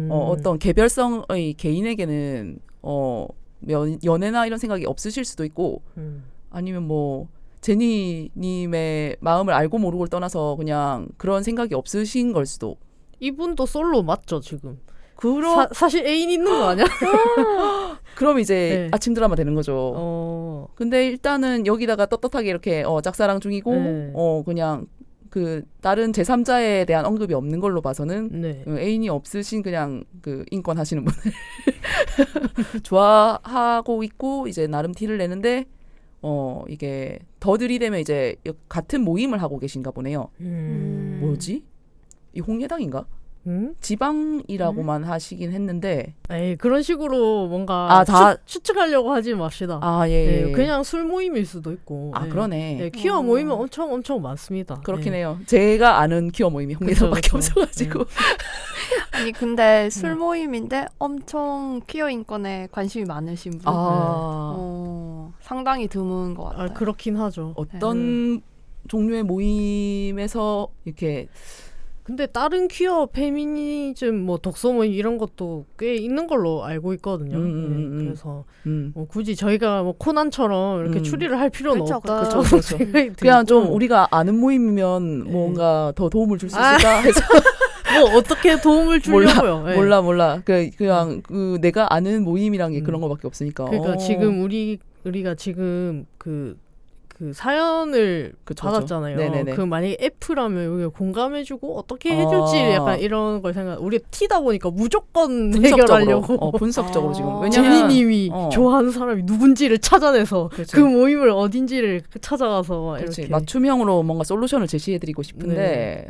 어떤 개별성의 개인에게는 연애나 이런 생각이 없으실 수도 있고 아니면 뭐 제니님의 마음을 알고 모르고를 떠나서 그냥 그런 생각이 없으신 걸 수도. 이분도 솔로 맞죠 지금? 사실 애인 있는 거 아니야? 그럼 이제 네. 아침 드라마 되는 거죠. 근데 일단은 여기다가 떳떳하게 이렇게 짝사랑 중이고 네. 그냥 그 다른 제3자에 대한 언급이 없는 걸로 봐서는 네. 애인이 없으신 그냥 그 인권 하시는 분을 좋아하고 있고 이제 나름 티를 내는데 이게 더 들이대면 이제 같은 모임을 하고 계신가 보네요. 뭐지? 이 홍예당인가? 지방이라고만 하시긴 했는데 에이, 그런 식으로 뭔가 추측하려고 하지 맙시다. 예. 네, 그냥 술 모임일 수도 있고. 그러네. 네, 퀴어 모임은 엄청 많습니다. 그렇긴 해요. 제가 아는 퀴어 모임이 홍예당밖에 그쵸. 없어가지고. 아니 근데 술 모임인데 엄청 퀴어 인권에 관심이 많으신 분. 상당히 드문 것 같아요. 그렇긴 하죠. 어떤 종류의 모임에서 이렇게 근데 다른 퀴어 페미니즘 뭐 독서 모임 이런 것도 꽤 있는 걸로 알고 있거든요. 네, 그래서 뭐 굳이 저희가 뭐 코난처럼 이렇게 추리를 할 필요는 그렇죠, 없다. 그렇죠, 그렇죠. 생각이 그냥 들고. 좀 우리가 아는 모임이면 네. 뭔가 더 도움을 줄 수 있을까 해서 뭐 어떻게 도움을 주려고요. 네. 몰라. 그냥 그 내가 아는 모임이란 게 그런 거밖에 없으니까. 그러니까 지금 우리가 지금 그 사연을 그쵸, 받았잖아요. 그쵸. 네네네. 그 만약에 F라면 여기 공감해주고 어떻게 해줄지 약간 이런 걸 생각. 우리 T다 보니까 무조건 해결하려고. 분석적으로 지금 아. 왜냐면 제니님이 좋아하는 사람이 누군지를 찾아내서 그치. 그 모임을 어딘지를 찾아가서 그렇지. 이렇게 맞춤형으로 뭔가 솔루션을 제시해드리고 싶은데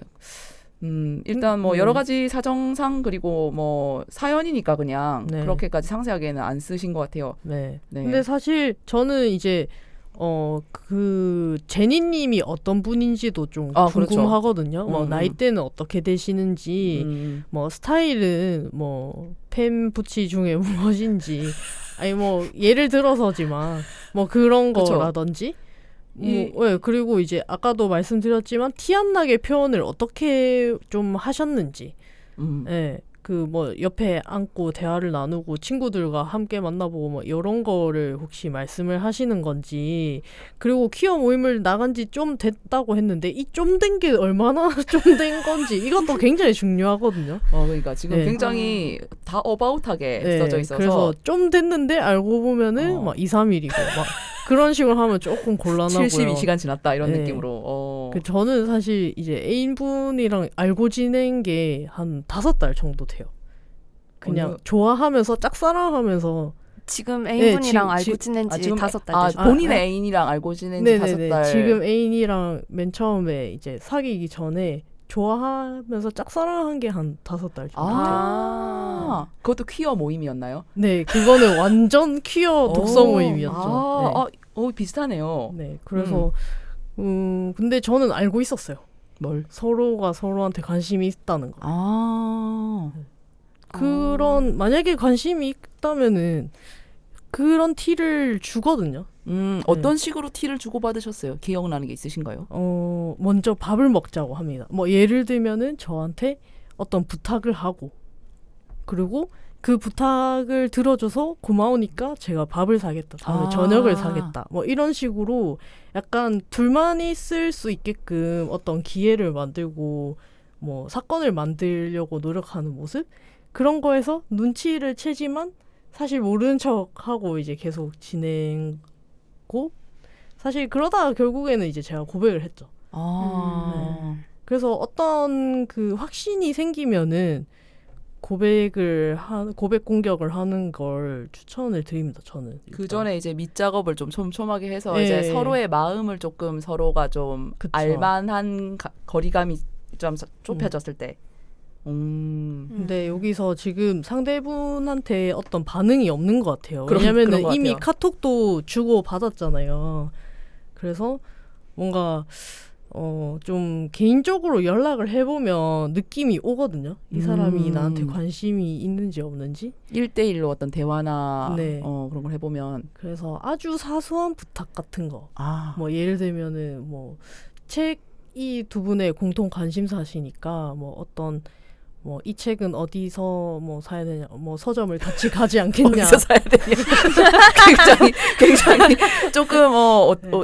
일단 뭐 여러 가지 사정상 그리고 뭐 사연이니까 그냥 네. 그렇게까지 상세하게는 안 쓰신 것 같아요. 네. 네. 근데 사실 저는 이제 그 제니님이 어떤 분인지도 좀 그렇죠. 궁금하거든요. 뭐 나이대는 어떻게 되시는지, 뭐 스타일은 뭐 펜부치 중에 무엇인지, 아니 뭐 예를 들어서지만 뭐 그런 그쵸. 거라든지. 네, 그리고 이제 아까도 말씀드렸지만 티 안 나게 표현을 어떻게 좀 하셨는지. 네. 그 뭐 옆에 앉고 대화를 나누고 친구들과 함께 만나보고 뭐 이런 거를 혹시 말씀을 하시는 건지, 그리고 퀴어 모임을 나간 지 좀 됐다고 했는데 이 좀 된 게 얼마나 좀 된 건지 이것도 굉장히 중요하거든요. 그러니까 지금 네. 굉장히 다 어바웃하게 네, 써져 있어서 그래서 좀 됐는데 알고 보면은 막 2, 3일이고 막 그런 식으로 하면 조금 곤란하고요. 72시간 지났다 이런 네. 느낌으로. 저는 사실 이제 애인분이랑 알고 지낸 게 한 5달 정도 돼요. 그냥 좋아하면서 짝사랑하면서. 지금 애인분이랑 네, 알고 지낸 지 지금 5달 되죠. 본인의 애인이랑 알고 지낸 지 5달. 지금 애인이랑 맨 처음에 이제 사귀기 전에 좋아하면서 짝사랑한 게 한 5달 정도 돼요. 그것도 퀴어 모임이었나요? 네, 그거는 완전 퀴어 독서 모임이었죠. 비슷하네요. 네, 그래서 근데 저는 알고 있었어요. 뭘? 서로가 서로한테 관심이 있다는 거. 아. 만약에 관심이 있다면은 그런 티를 주거든요. 어떤 식으로 티를 주고받으셨어요? 기억나는 게 있으신가요? 먼저 밥을 먹자고 합니다. 뭐 예를 들면은 저한테 어떤 부탁을 하고, 그리고 그 부탁을 들어줘서 고마우니까 제가 밥을 사겠다, 다음에 저녁을 사겠다, 뭐 이런 식으로 약간 둘만이 쓸 수 있게끔 어떤 기회를 만들고 뭐 사건을 만들려고 노력하는 모습, 그런 거에서 눈치를 채지만 사실 모르는 척하고 이제 계속 지내고, 사실 그러다가 결국에는 이제 제가 고백을 했죠. 네. 그래서 어떤 그 확신이 생기면은 고백 공격을 하는 걸 추천을 드립니다. 저는 그 전에 이제 밑작업을 좀 촘촘하게 해서 네. 이제 서로의 마음을 조금 서로가 좀 그쵸. 알만한 거리감이 좀 좁혀졌을 때. 근데 여기서 지금 상대분한테 어떤 반응이 없는 것 같아요. 그런 왜냐면은 것 이미 같아요. 카톡도 주고 받았잖아요. 그래서 뭔가 좀 개인적으로 연락을 해보면 느낌이 오거든요. 이 사람이 나한테 관심이 있는지 없는지. 1대1로 어떤 대화나 네. 그런 걸 해보면. 그래서 아주 사소한 부탁 같은 거. 아. 뭐 예를 들면은 뭐 책이 두 분의 공통 관심사시니까 뭐 어떤 뭐 이 책은 어디서 뭐 사야 되냐, 뭐 서점을 같이 가지 않겠냐. 어디서 사야 되냐. 굉장히 조금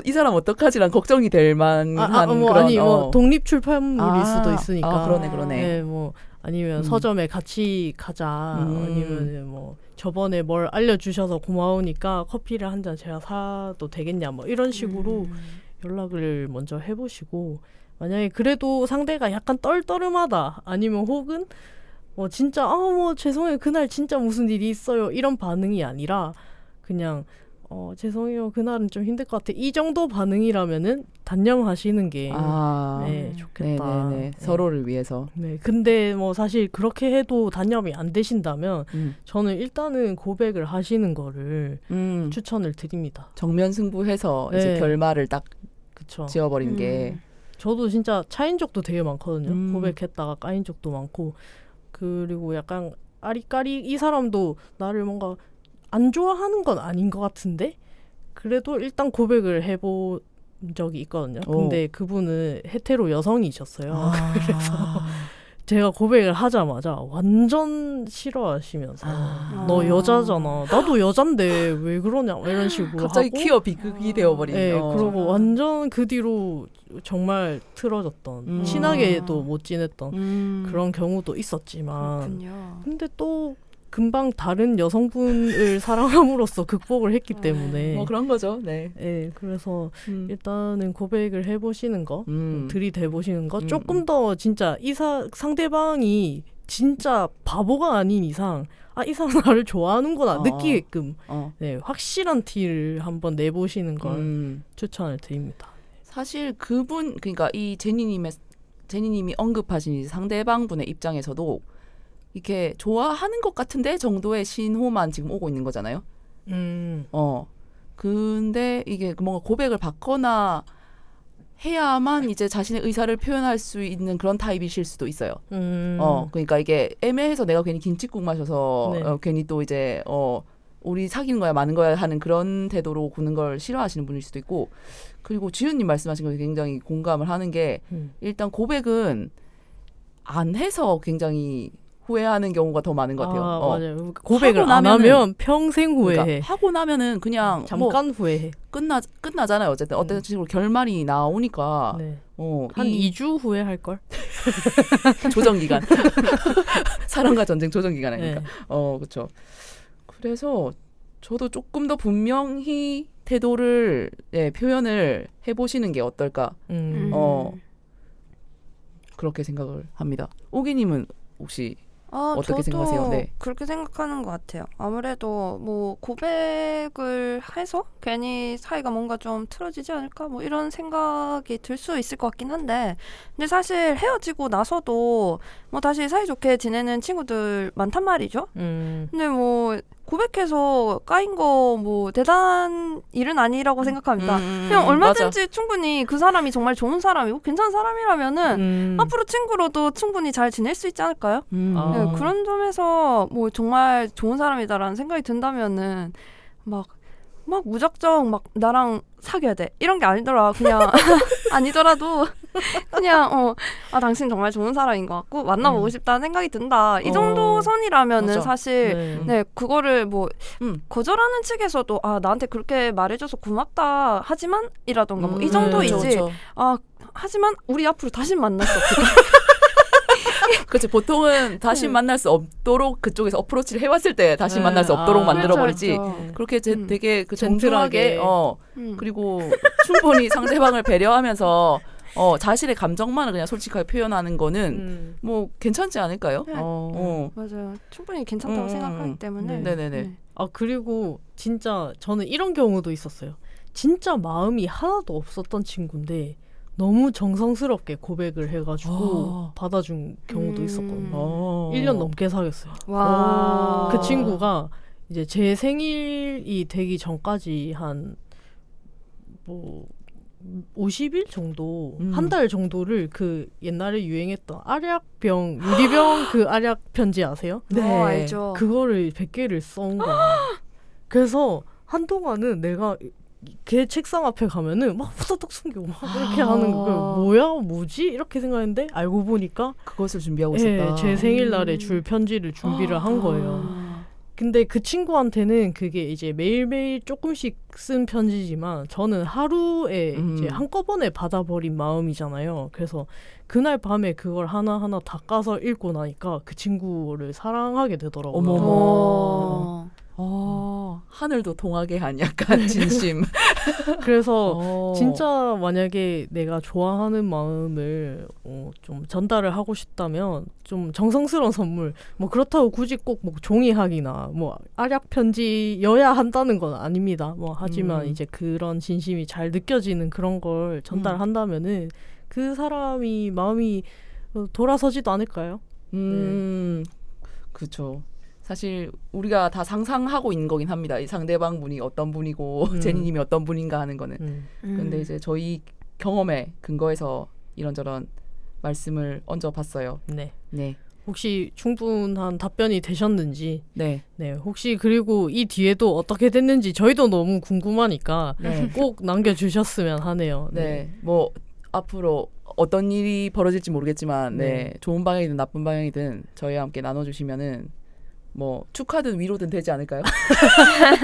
이 사람 어떡하지란 걱정이 될 만한 뭐 그런. 아니 뭐 독립 출판물일 수도 있으니까. 그러네. 네, 뭐 아니면 서점에 같이 가자. 아니면 뭐 저번에 뭘 알려주셔서 고마우니까 커피를 한 잔 제가 사도 되겠냐. 뭐 이런 식으로 연락을 먼저 해보시고, 만약에 그래도 상대가 약간 떨떠름하다, 아니면 혹은 뭐 진짜 뭐 죄송해요, 그날 진짜 무슨 일이 있어요, 이런 반응이 아니라 그냥 죄송해요, 그날은 좀 힘들 것 같아, 이 정도 반응이라면은 단념하시는 게 네, 좋겠다. 네네네. 서로를 위해서. 네, 근데 뭐 사실 그렇게 해도 단념이 안 되신다면 저는 일단은 고백을 하시는 거를 추천을 드립니다. 정면 승부해서 네. 이제 결말을 딱 그쵸. 지어버리는 게. 저도 진짜 차인 적도 되게 많거든요. 고백했다가 까인 적도 많고, 그리고 약간 아리까리 이 사람도 나를 뭔가 안 좋아하는 건 아닌 것 같은데 그래도 일단 고백을 해본 적이 있거든요. 근데 그분은 헤테로 여성이셨어요. 그래서 제가 고백을 하자마자 완전 싫어하시면서 너 아. 여자잖아. 나도 여잔데 왜 그러냐 이런 식으로 갑자기 하고 퀴어 비극이 되어버린. 네, 그러고 완전 그 뒤로 정말 틀어졌던 친하게도 못 지냈던 그런 경우도 있었지만 그렇군요. 근데 또 금방 다른 여성분을 사랑함으로써 극복을 했기 때문에 뭐 그런 거죠. 네. 네, 그래서 일단은 고백을 해보시는 거 들이대보시는 거 음, 조금 더 진짜 상대방이 진짜 바보가 아닌 이상 이 사람 나를 좋아하는구나 느끼게끔 네, 확실한 티를 한번 내보시는 걸 추천을 드립니다. 사실 그러니까 이 제니님이 언급하신 이 상대방분의 입장에서도 이렇게 좋아하는 것 같은데 정도의 신호만 지금 오고 있는 거잖아요. 근데 이게 뭔가 고백을 받거나 해야만 이제 자신의 의사를 표현할 수 있는 그런 타입이실 수도 있어요. 그러니까 이게 애매해서 내가 괜히 김칫국 마셔서 네. 괜히 또 이제 우리 사귀는 거야 마는 거야 하는 그런 태도로 구는 걸 싫어하시는 분일 수도 있고, 그리고 지윤님 말씀하신 거 굉장히 공감을 하는 게 일단 고백은 안 해서 굉장히 후회하는 경우가 더 많은 것 같아요. 맞아요. 고백을 하고 안 나면은- 하면 평생 후회해. 그러니까 하고 나면은 그냥 뭐 잠깐 후회해. 끝나잖아요. 어쨌든 어떤 식으로 결말이 나오니까 네. 한 이 2주 후회할 걸. 조정 기간 사랑과 전쟁 조정 기간 아닙니까? 네. 그렇죠. 그래서 저도 조금 더 분명히 태도를 표현을 해보시는 게 어떨까 그렇게 생각을 합니다. 오기님은 혹시 어떻게 저도 생각하세요? 네. 그렇게 생각하는 것 같아요. 아무래도 뭐 고백을 해서 괜히 사이가 뭔가 좀 틀어지지 않을까 뭐 이런 생각이 들 수 있을 것 같긴 한데, 근데 사실 헤어지고 나서도 뭐 다시 사이좋게 지내는 친구들 많단 말이죠. 근데 뭐 고백해서 까인 거 뭐 대단한 일은 아니라고 생각합니다. 그냥 얼마든지 맞아. 충분히 그 사람이 정말 좋은 사람이고 괜찮은 사람이라면은 앞으로 친구로도 충분히 잘 지낼 수 있지 않을까요? 네, 그런 점에서 뭐 정말 좋은 사람이다라는 생각이 든다면은 막 무작정 막 나랑 사귀어야 돼 이런 게 아니더라. 그냥 아니더라도 그냥 당신 정말 좋은 사람인 것 같고 만나보고 싶다는 생각이 든다. 이 정도 선이라면은 맞아. 사실 네 그거를 뭐 거절하는 측에서도 나한테 그렇게 말해줘서 고맙다 하지만 이라던가 뭐 이 정도이지. 그렇죠. 하지만 우리 앞으로 다시 만날 수 없겠다. 그렇지. 보통은 다시 만날 수 없도록 그쪽에서 어프로치를 해왔을 때 다시 만날 수 없도록 만들어버리지. 그렇죠. 그렇게 되게 그 젠틀하게. 정중하게 그리고 충분히 상대방을 배려하면서 자신의 감정만을 그냥 솔직하게 표현하는 거는 뭐 괜찮지 않을까요? 네. 맞아요. 충분히 괜찮다고 생각하기 때문에. 네네네. 그리고 진짜 저는 이런 경우도 있었어요. 진짜 마음이 하나도 없었던 친구인데 너무 정성스럽게 고백을 해가지고 받아준 경우도 있었거든요. 1년 넘게 사귀었어요. 와. 그 친구가 이제 제 생일이 되기 전까지 한 뭐 50일 정도, 한 달 정도를 그 옛날에 유행했던 알약병, 유리병 그 알약 편지 아세요? 네. 알죠. 그거를 100개를 써온 거야. 그래서 한동안은 내가 걔 책상 앞에 가면은 막 후다닥 숨기고 막 이렇게 하는 거 뭐지? 이렇게 생각했는데 알고 보니까 그것을 준비하고 있었다. 제 생일날에 줄 편지를 준비를 한 거예요. 근데 그 친구한테는 그게 이제 매일매일 조금씩 쓴 편지지만 저는 하루에 이제 한꺼번에 받아버린 마음이잖아요. 그래서 그날 밤에 그걸 하나하나 다 까서 읽고 나니까 그 친구를 사랑하게 되더라고요. 어머머. 하늘도 통하게 한 약간 진심. 그래서 진짜 만약에 내가 좋아하는 마음을 좀 전달을 하고 싶다면 좀 정성스러운 선물, 뭐 그렇다고 굳이 꼭 뭐 종이학이나 뭐 알약 편지여야 한다는 건 아닙니다. 뭐 하지만 이제 그런 진심이 잘 느껴지는 그런 걸 전달한다면은 그 사람이 마음이 돌아서지도 않을까요? 그렇죠. 사실 우리가 다 상상하고 있는 거긴 합니다. 이 상대방 분이 어떤 분이고 제니님이 어떤 분인가 하는 거는. 근데 이제 저희 경험에 근거해서 이런저런 말씀을 얹어봤어요. 네. 혹시 충분한 답변이 되셨는지, 네. 혹시 그리고 이 뒤에도 어떻게 됐는지 저희도 너무 궁금하니까 꼭 남겨주셨으면 하네요. 뭐 앞으로 어떤 일이 벌어질지 모르겠지만 네, 좋은 방향이든 나쁜 방향이든 저희와 함께 나눠주시면은 뭐 축하든 위로든 되지 않을까요?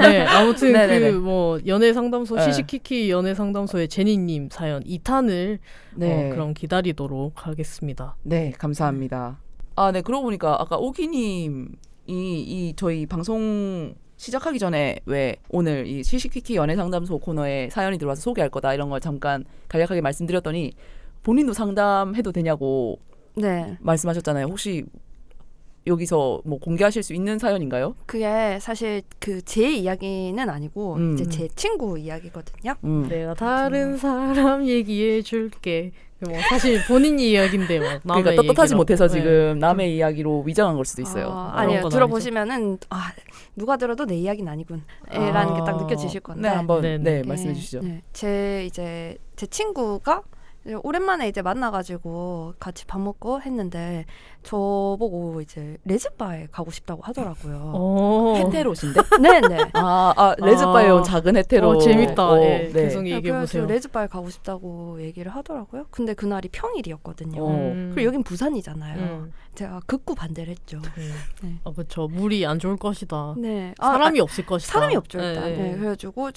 네, 아무튼 네네네. 그 뭐 연애 상담소 네. 시시키키 연애 상담소의 제니님 사연 2탄을 네. 그럼 기다리도록 하겠습니다. 네, 감사합니다. 아, 네, 그러고 보니까 아까 오기님이 이 저희 방송 시작하기 전에 왜 오늘 이 시시키키 연애상담소 코너에 사연이 들어와서 소개할 거다 이런 걸 잠깐 간략하게 말씀드렸더니 본인도 상담해도 되냐고 네. 말씀하셨잖아요. 혹시 여기서 뭐 공개하실 수 있는 사연인가요? 그게 사실 그 제 이야기는 아니고 이제 제 친구 이야기거든요. 내가 다른 사람 얘기해 줄게. 뭐 사실 본인 이야기인데 막 남의 그러니까 떳떳하지 얘기라고. 못해서 네. 지금 남의 이야기로 위장한 걸 수도 있어요. 아니요. 건 들어보시면은 누가 들어도 내 이야기는 아니군. 라는 게 딱 느껴지실 건데. 네, 한번 네, 네, 네. 말씀해 주시죠. 네. 제 친구가 이제 오랜만에 이제 만나가지고 같이 밥 먹고 했는데 저보고 이제 레즈바에 가고 싶다고 하더라고요. 헤테로신데? 네네. 레즈바에 온 작은 헤테로. 재밌다. 예, 네. 계속 얘기해 그래서 보세요. 레즈바에 가고 싶다고 얘기를 하더라고요. 근데 그날이 평일이었거든요. 어. 그리고 여긴 부산이잖아요. 제가 극구 반대를 했죠. 네. 그렇죠. 물이 안 좋을 것이다. 네. 사람이 없을 것이다. 사람이 없죠 일단. 네. 네, 그래가지고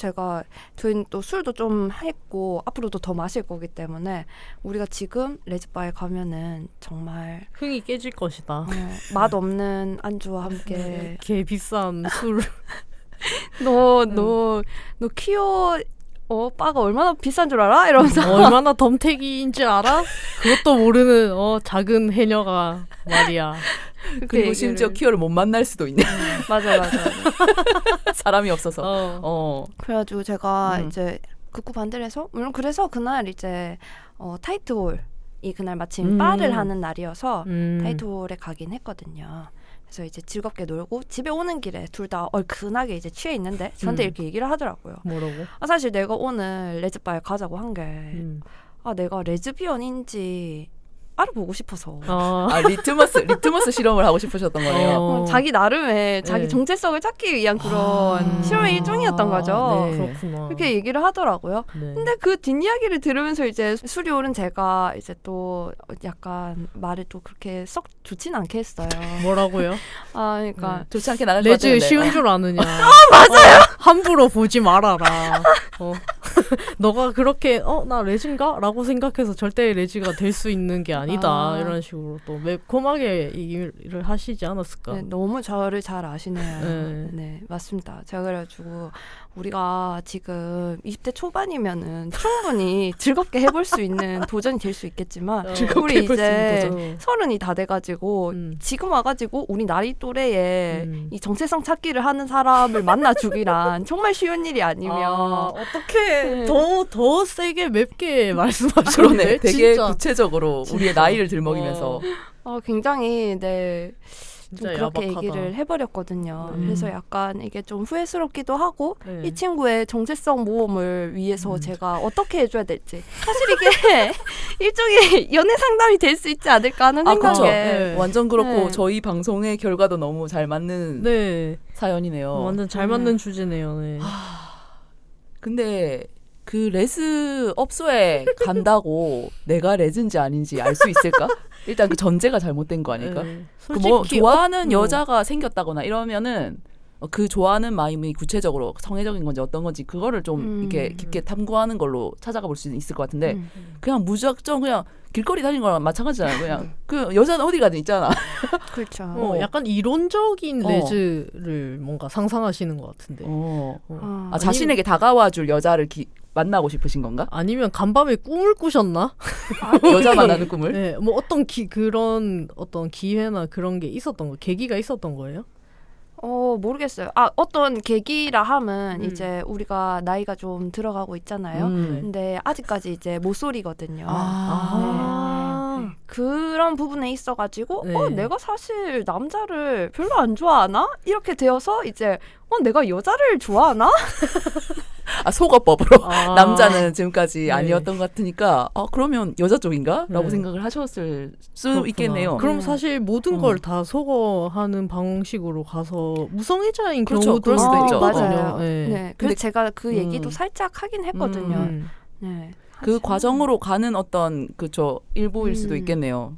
저희는 또 술도 좀 했고 앞으로도 더 마실 거기 때문에 우리가 지금 레즈바에 가면은 정말 흥이 깨질 것이다. 맛 없는 안주와 함께 개 비싼 술. 너 퀴어 바가 얼마나 비싼 줄 알아? 이러면서 얼마나 덤태기인 줄 알아? 그것도 모르는 작은 해녀가 말이야. 그리고 심지어 퀴어를 못 만날 수도 있네. 맞아. 사람이 없어서. 그래가지고 제가 이제 극구 반대를 해서 물론 그래서 그날 이제 타이트홀이 그날 마침 바를 하는 날이어서 타이트홀에 가긴 했거든요. 그래서 이제 즐겁게 놀고 집에 오는 길에 둘 다 얼큰하게 이제 취해 있는데 저한테 이렇게 얘기를 하더라고요. 뭐라고? 사실 내가 오늘 레즈바에 가자고 한 게 내가 레즈비언인지 알아보고 싶어서. 리트머스 실험을 하고 싶으셨던 거네요. 자기 나름의 자기 네. 정체성을 찾기 위한 그런 실험의 일종이었던 거죠. 네. 그렇구나. 그렇게 얘기를 하더라고요. 네. 근데 그 뒷이야기를 들으면서 이제 술이 오른 제가 이제 또 약간 말을 또 그렇게 썩 좋진 않게 했어요. 뭐라고요? 그러니까 좋지 않게 나갈 것 레즈 같은데. 쉬운 줄 아느냐? 맞아요. 함부로 보지 말아라. 너가 그렇게 나 레즈인가? 라고 생각해서 절대 레즈가 될 수 있는 게 아니다. 이런 식으로 또 매콤하게 얘기를 하시지 않았을까? 네, 너무 저를 잘 아시네요. 네. 네, 맞습니다. 제가 그래가지고 우리가 지금 20대 초반이면은 충분히 즐겁게 해볼 수 있는 도전이 될 수 있겠지만 우리 해볼 수 있는 이제 도전. 30이 다 돼가지고 지금 와가지고 우리 나이 또래에 이 정체성 찾기를 하는 사람을 만나주기란 정말 쉬운 일이 아니면 어떻게 더 세게 맵게 그러네. 말씀하셨네. 되게 진짜. 구체적으로 우리의 나이를 들먹이면서. 굉장히 좀 진짜 그렇게 야박하다. 얘기를 해버렸거든요. 그래서 약간 이게 좀 후회스럽기도 하고 네. 이 친구의 정체성 모험을 위해서 제가 어떻게 해줘야 될지 사실 이게 일종의 연애 상담이 될 수 있지 않을까 하는 그쵸. 생각에 네. 완전 그렇고 네. 저희 방송의 결과도 너무 잘 맞는 네. 사연이네요. 완전 잘 맞는 주제네요. 네. 근데 그 레즈 업소에 간다고 내가 레즈인지 아닌지 알 수 있을까? 일단 그 전제가 잘못된 거 아닐까? 네. 그 뭐 솔직히 좋아하는 여자가 생겼다거나 이러면은 그 좋아하는 마음이 구체적으로 성애적인 건지 어떤 건지 그거를 좀 이렇게 깊게 탐구하는 걸로 찾아가 볼 수 있을 것 같은데 그냥 무작정 그냥 길거리 다니는 거랑 마찬가지잖아요. 그냥 그 여자는 어디 가든 있잖아. 그렇죠. 약간 이론적인 레즈를 뭔가 상상하시는 것 같은데. 자신에게 다가와줄 여자를 만나고 싶으신 건가? 아니면 간밤에 꿈을 꾸셨나? 여자 만나는 꿈을? 네, 뭐 그런 어떤 기회나 그런 게 계기가 있었던 거예요? 모르겠어요. 어떤 계기라 함은 이제 우리가 나이가 좀 들어가고 있잖아요. 근데 아직까지 이제 모쏠이거든요. 네. 그런 부분에 있어가지고 네. 내가 사실 남자를 별로 안 좋아하나? 이렇게 되어서 이제 내가 여자를 좋아하나? 속어법으로 남자는 지금까지 네. 아니었던 것 같으니까 그러면 여자 쪽인가? 라고 네. 생각을 하셨을 수 그렇구나. 있겠네요. 그럼 사실 모든 걸 다 속어하는 방식으로 가서 무성애자인 그렇죠. 경우도 그럴 수도 있죠. 맞아요. 네. 네. 그래서 제가 그 얘기도 살짝 하긴 했거든요. 네. 그 과정으로 가는 어떤 그쵸 일부일 수도 있겠네요.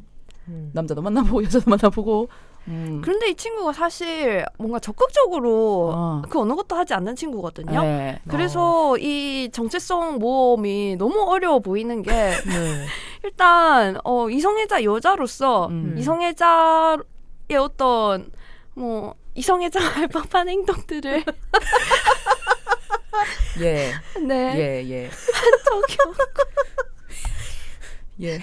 남자도 만나보고 여자도 만나보고. 그런데 이 친구가 사실 뭔가 적극적으로 그 어느 것도 하지 않는 친구거든요. 네. 그래서 이 정체성 모험이 너무 어려워 보이는 게 네. 일단 이성애자 여자로서 이성애자의 어떤 뭐 이성애자 할 법한 행동들을 예. 네. 예. 저기요. 예.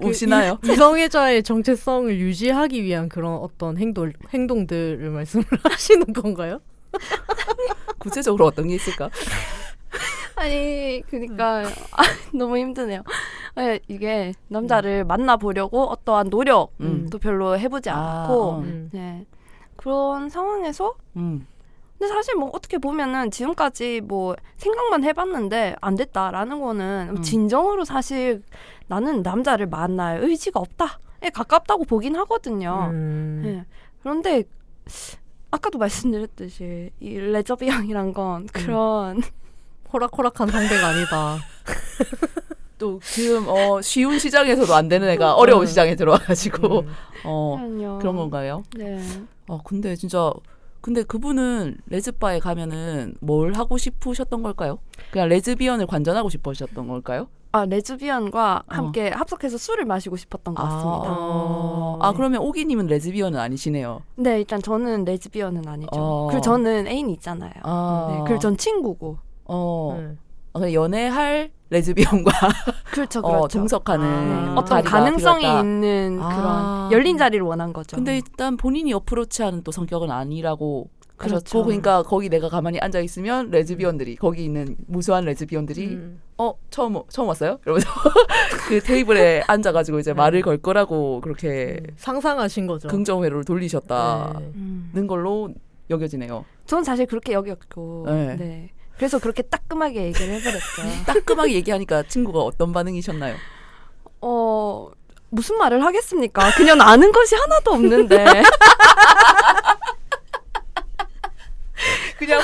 그 우시나요? 이성애자의 정체성을 유지하기 위한 그런 어떤 행동들을 말씀을 하시는 건가요? 구체적으로 어떤 게 있을까? 아니 그러니까 너무 힘드네요. 이게 남자를 만나보려고 어떠한 노력도 별로 해보지 않고 네. 그런 상황에서 근데 사실 뭐 어떻게 보면은 지금까지 뭐 생각만 해봤는데 안 됐다라는 거는 진정으로 사실 나는 남자를 만날 의지가 없다에 가깝다고 보긴 하거든요. 네. 그런데 아까도 말씀드렸듯이 이 레즈비언이란 건 그런 호락호락한 상대가 아니다. 또 지금 쉬운 시장에서도 안 되는 애가 어려운 시장에 들어와가지고 그런 건가요? 네. 근데 진짜 근데 그분은 레즈바에 가면은 뭘 하고 싶으셨던 걸까요? 그냥 레즈비언을 관전하고 싶으셨던 걸까요? 레즈비언과 함께 합석해서 술을 마시고 싶었던 것 같습니다. 그러면 오기님은 레즈비언은 아니시네요. 네, 일단 저는 레즈비언은 아니죠. 그리고 저는 애인이 있잖아요. 네, 그리고 전 친구고. 그냥 연애할 레즈비언과 그렇죠. 동석하는 네. 어떤 가능성이 필요하다. 있는 그런 열린 자리를 원한 거죠. 근데 일단 본인이 어프로치하는 또 성격은 아니라고 그렇죠. 하셨고, 그러니까 거기 내가 가만히 앉아 있으면 레즈비언들이 거기 있는 무수한 레즈비언들이 처음 왔어요? 이러면서 그 테이블에 앉아가지고 이제 말을 걸 거라고 그렇게 상상하신 거죠. 긍정회로를 돌리셨다는 걸로 여겨지네요. 전 사실 그렇게 여겼고, 네. 그래서 그렇게 따끔하게 얘기를 해버렸죠. 따끔하게 얘기하니까 친구가 어떤 반응이셨나요? 무슨 말을 하겠습니까? 그냥 아는 것이 하나도 없는데. 그냥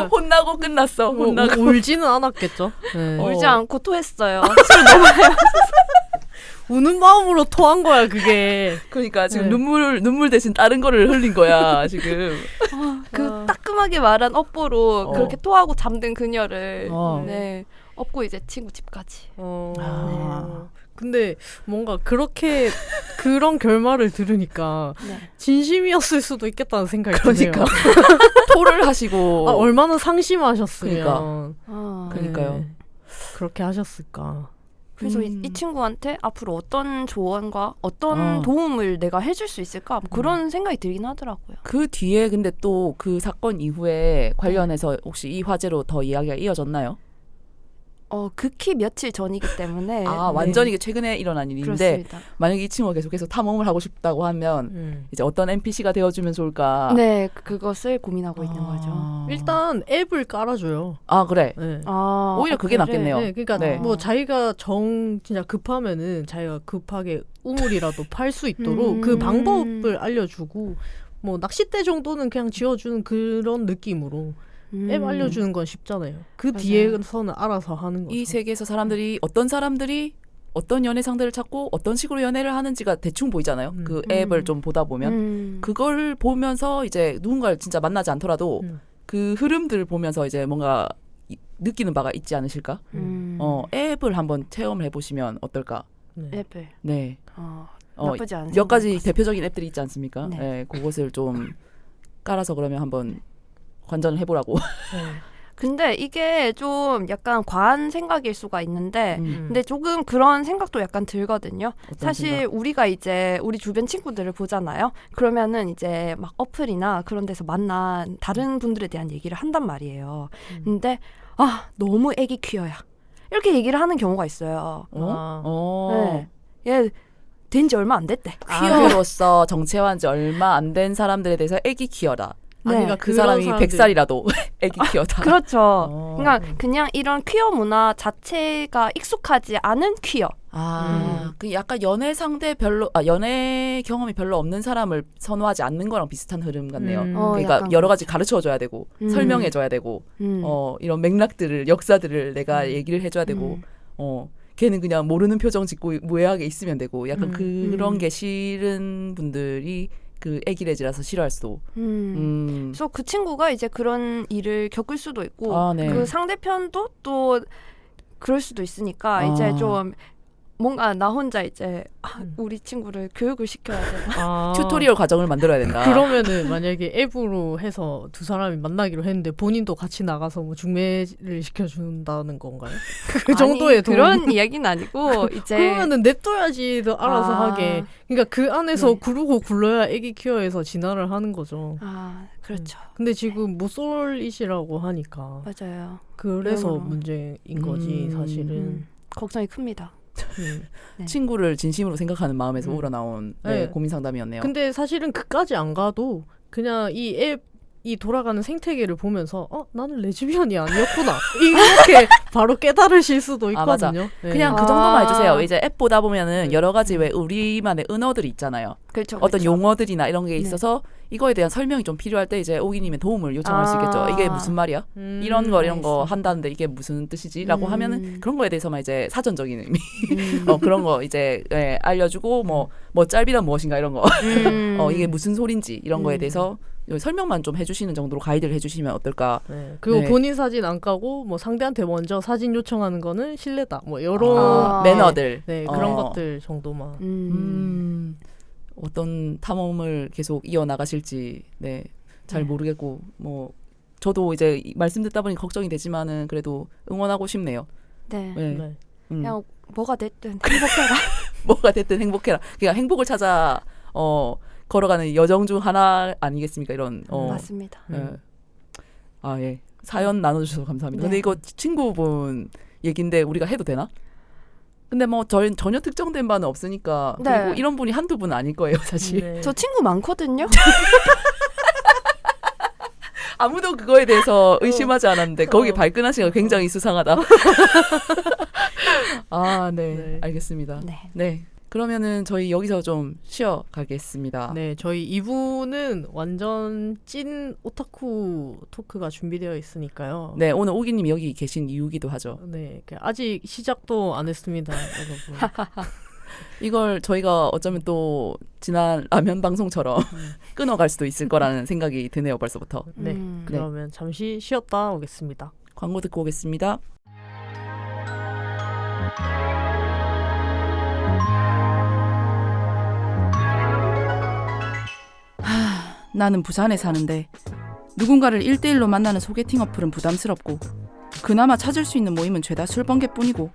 혼나고 끝났어. 혼나고. 울지는 않았겠죠. 네. 울지 않고 토했어요. 술 너무 우는 마음으로 토한 거야 그게. 그러니까 지금 눈물 대신 다른 거를 흘린 거야 지금. 그 따끔하게 말한 업보로 그렇게 토하고 잠든 그녀를 네, 업고 이제 친구 집까지. 근데 뭔가 그렇게 그런 결말을 들으니까 네. 진심이었을 수도 있겠다는 생각이 그러니까 드네요. 토를 하시고 얼마나 상심하셨으면. 그러니까요. 네. 그렇게 하셨을까. 그래서 이 친구한테 앞으로 어떤 조언과 어떤 도움을 내가 해줄 수 있을까 그런 생각이 들긴 하더라고요. 그 뒤에 근데 또 그 사건 이후에 관련해서 혹시 이 화제로 더 이야기가 이어졌나요? 극히 며칠 전이기 때문에 완전히 이게 최근에 일어난 일인데 그렇습니다. 만약에 이 친구가 계속해서 탐험을 하고 싶다고 하면 이제 어떤 NPC가 되어주면 좋을까? 네, 그것을 고민하고 있는 거죠. 일단 앱을 깔아줘요. 그래. 네. 오히려 그게 낫겠네요. 네, 그러니까 뭐 자기가 진짜 급하면은 자기가 급하게 우물이라도 팔 수 있도록 그 방법을 알려주고 뭐 낚싯대 정도는 그냥 지어주는 그런 느낌으로 앱 알려주는 건 쉽잖아요. 그 맞아요. 뒤에서는 알아서 하는 거죠. 이 세계에서 어떤 사람들이 어떤 연애 상대를 찾고 어떤 식으로 연애를 하는지가 대충 보이잖아요. 그 앱을 좀 보다 보면 그걸 보면서 이제 누군가를 진짜 만나지 않더라도 그 흐름들을 보면서 이제 뭔가 느끼는 바가 있지 않으실까? 앱을 한번 체험을 해보시면 어떨까? 앱을. 네. 나쁘지 않은 몇 가지 생각 대표적인 앱들이 있지 않습니까? 네. 네, 그것을 좀 깔아서 그러면 한번 관전을 해보라고. 근데 이게 좀 약간 과한 생각일 수가 있는데 근데 조금 그런 생각도 약간 들거든요. 사실 생각? 우리가 이제 우리 주변 친구들을 보잖아요. 그러면은 이제 막 어플이나 그런 데서 만난 다른 분들에 대한 얘기를 한단 말이에요. 근데 너무 애기 퀴어야. 이렇게 얘기를 하는 경우가 있어요. 네. 얘 된 지 얼마 안 됐대. 퀴어로서 정체화한 지 얼마 안 된 사람들에 대해서 애기 퀴어다. 네. 그러니까 그 사람이 100살이라도 애기 퀴어다. 그렇죠. 그러니까 그냥 이런 퀴어 문화 자체가 익숙하지 않은 퀴어. 그 약간 연애 상대 연애 경험이 별로 없는 사람을 선호하지 않는 거랑 비슷한 흐름 같네요. 그러니까 약간 여러 가지 가르쳐줘야 되고 설명해줘야 되고 이런 맥락들을 역사들을 내가 얘기를 해줘야 되고 걔는 그냥 모르는 표정 짓고 무해하게 있으면 되고 약간 그런 음. 게 싫은 분들이 그 애기래지라서 싫어할 수도. 그래서 그 친구가 이제 그런 일을 겪을 수도 있고 아, 네. 그 상대편도 또 그럴 수도 있으니까 아. 이제 좀 뭔가 나 혼자 이제 우리 친구를 교육을 시켜야 되나? 아, 튜토리얼 과정을 만들어야 된다. 그러면은 만약에 앱으로 해서 두 사람이 만나기로 했는데 본인도 같이 나가서 뭐 중매를 시켜준다는 건가요? 그 정도의 아니, 그런 이야기는 아니고 이제 그러면은 냅둬야지 너 알아서 아. 하게. 그러니까 그 안에서 네. 구르고 굴러야 애기 키워해서 진화를 하는 거죠. 그렇죠. 근데 지금 모쏠이시라고 하니까 맞아요. 그래서 그러므로. 문제인 거지 사실은. 걱정이 큽니다. 네. 친구를 진심으로 생각하는 마음에서 음. 우러나온 네. 고민 상담이었네요. 근데 사실은 그까지 안 가도 그냥 이 앱이 돌아가는 생태계를 보면서 나는 레즈비언이 아니었구나 이렇게 바로 깨달으실 수도 아, 맞아. 있거든요. 네. 그냥 그 아. 정도만 해주세요. 이제 앱 보다 보면은 네. 여러 가지 왜 우리만의 은어들이 있잖아요. 그렇죠. 어떤 그렇죠. 용어들이나 이런 게 네. 있어서 이거에 대한 설명이 좀 필요할 때 이제 오기님의 도움을 요청할 수 있겠죠. 이게 무슨 말이야? 이런 거 알겠습니다. 한다는데 이게 무슨 뜻이지? 라고 하면은 그런 거에 대해서만 이제 사전적인 의미 그런 거 이제 알려주고 뭐 짤비란 무엇인가 이런 거 이게 무슨 소린지 이런 거에 대해서 설명만 좀 해주시는 정도로 가이드를 해주시면 어떨까. 네. 그리고 네. 본인 사진 안 까고 뭐 상대한테 먼저 사진 요청하는 거는 실례다. 뭐 여러 매너들. 네, 그런 것들 정도만. 어떤 탐험을 계속 이어나가실지 잘 네. 모르겠고 뭐 저도 이제 말씀 듣다 보니 걱정이 되지만은 그래도 응원하고 싶네요. 네. 네. 네. 그냥 뭐가 됐든 행복해라. 뭐가 됐든 행복해라. 그냥 행복을 찾아 걸어가는 여정 중 하나 아니겠습니까? 이런 맞습니다. 예. 사연 나눠주셔서 감사합니다. 네. 근데 이거 친구분 얘긴데 우리가 해도 되나? 근데 뭐 전혀 특정된 바는 없으니까 네. 그리고 이런 분이 한두 분은 아닐 거예요, 사실. 네. 저 친구 많거든요. 아무도 그거에 대해서 의심하지 않았는데 거기 발끈하시는 거 굉장히 수상하다. 네. 네. 알겠습니다. 네. 네. 그러면은 저희 여기서 좀 쉬어 가겠습니다. 네, 저희 2부는 완전 찐 오타쿠 토크가 준비되어 있으니까요. 네, 오늘 오기님이 여기 계신 이유기도 하죠. 네, 아직 시작도 안 했습니다, 여러분. 이걸 저희가 어쩌면 또 지난 라면 방송처럼 끊어갈 수도 있을 거라는 생각이 드네요, 벌써부터. 네, 그러면 잠시 쉬었다 오겠습니다. 광고 듣고 오겠습니다. 나는 부산에 사는데 누군가를 1대1로 만나는 소개팅 어플은 부담스럽고 그나마 찾을 수 있는 모임은 죄다 술번개뿐이고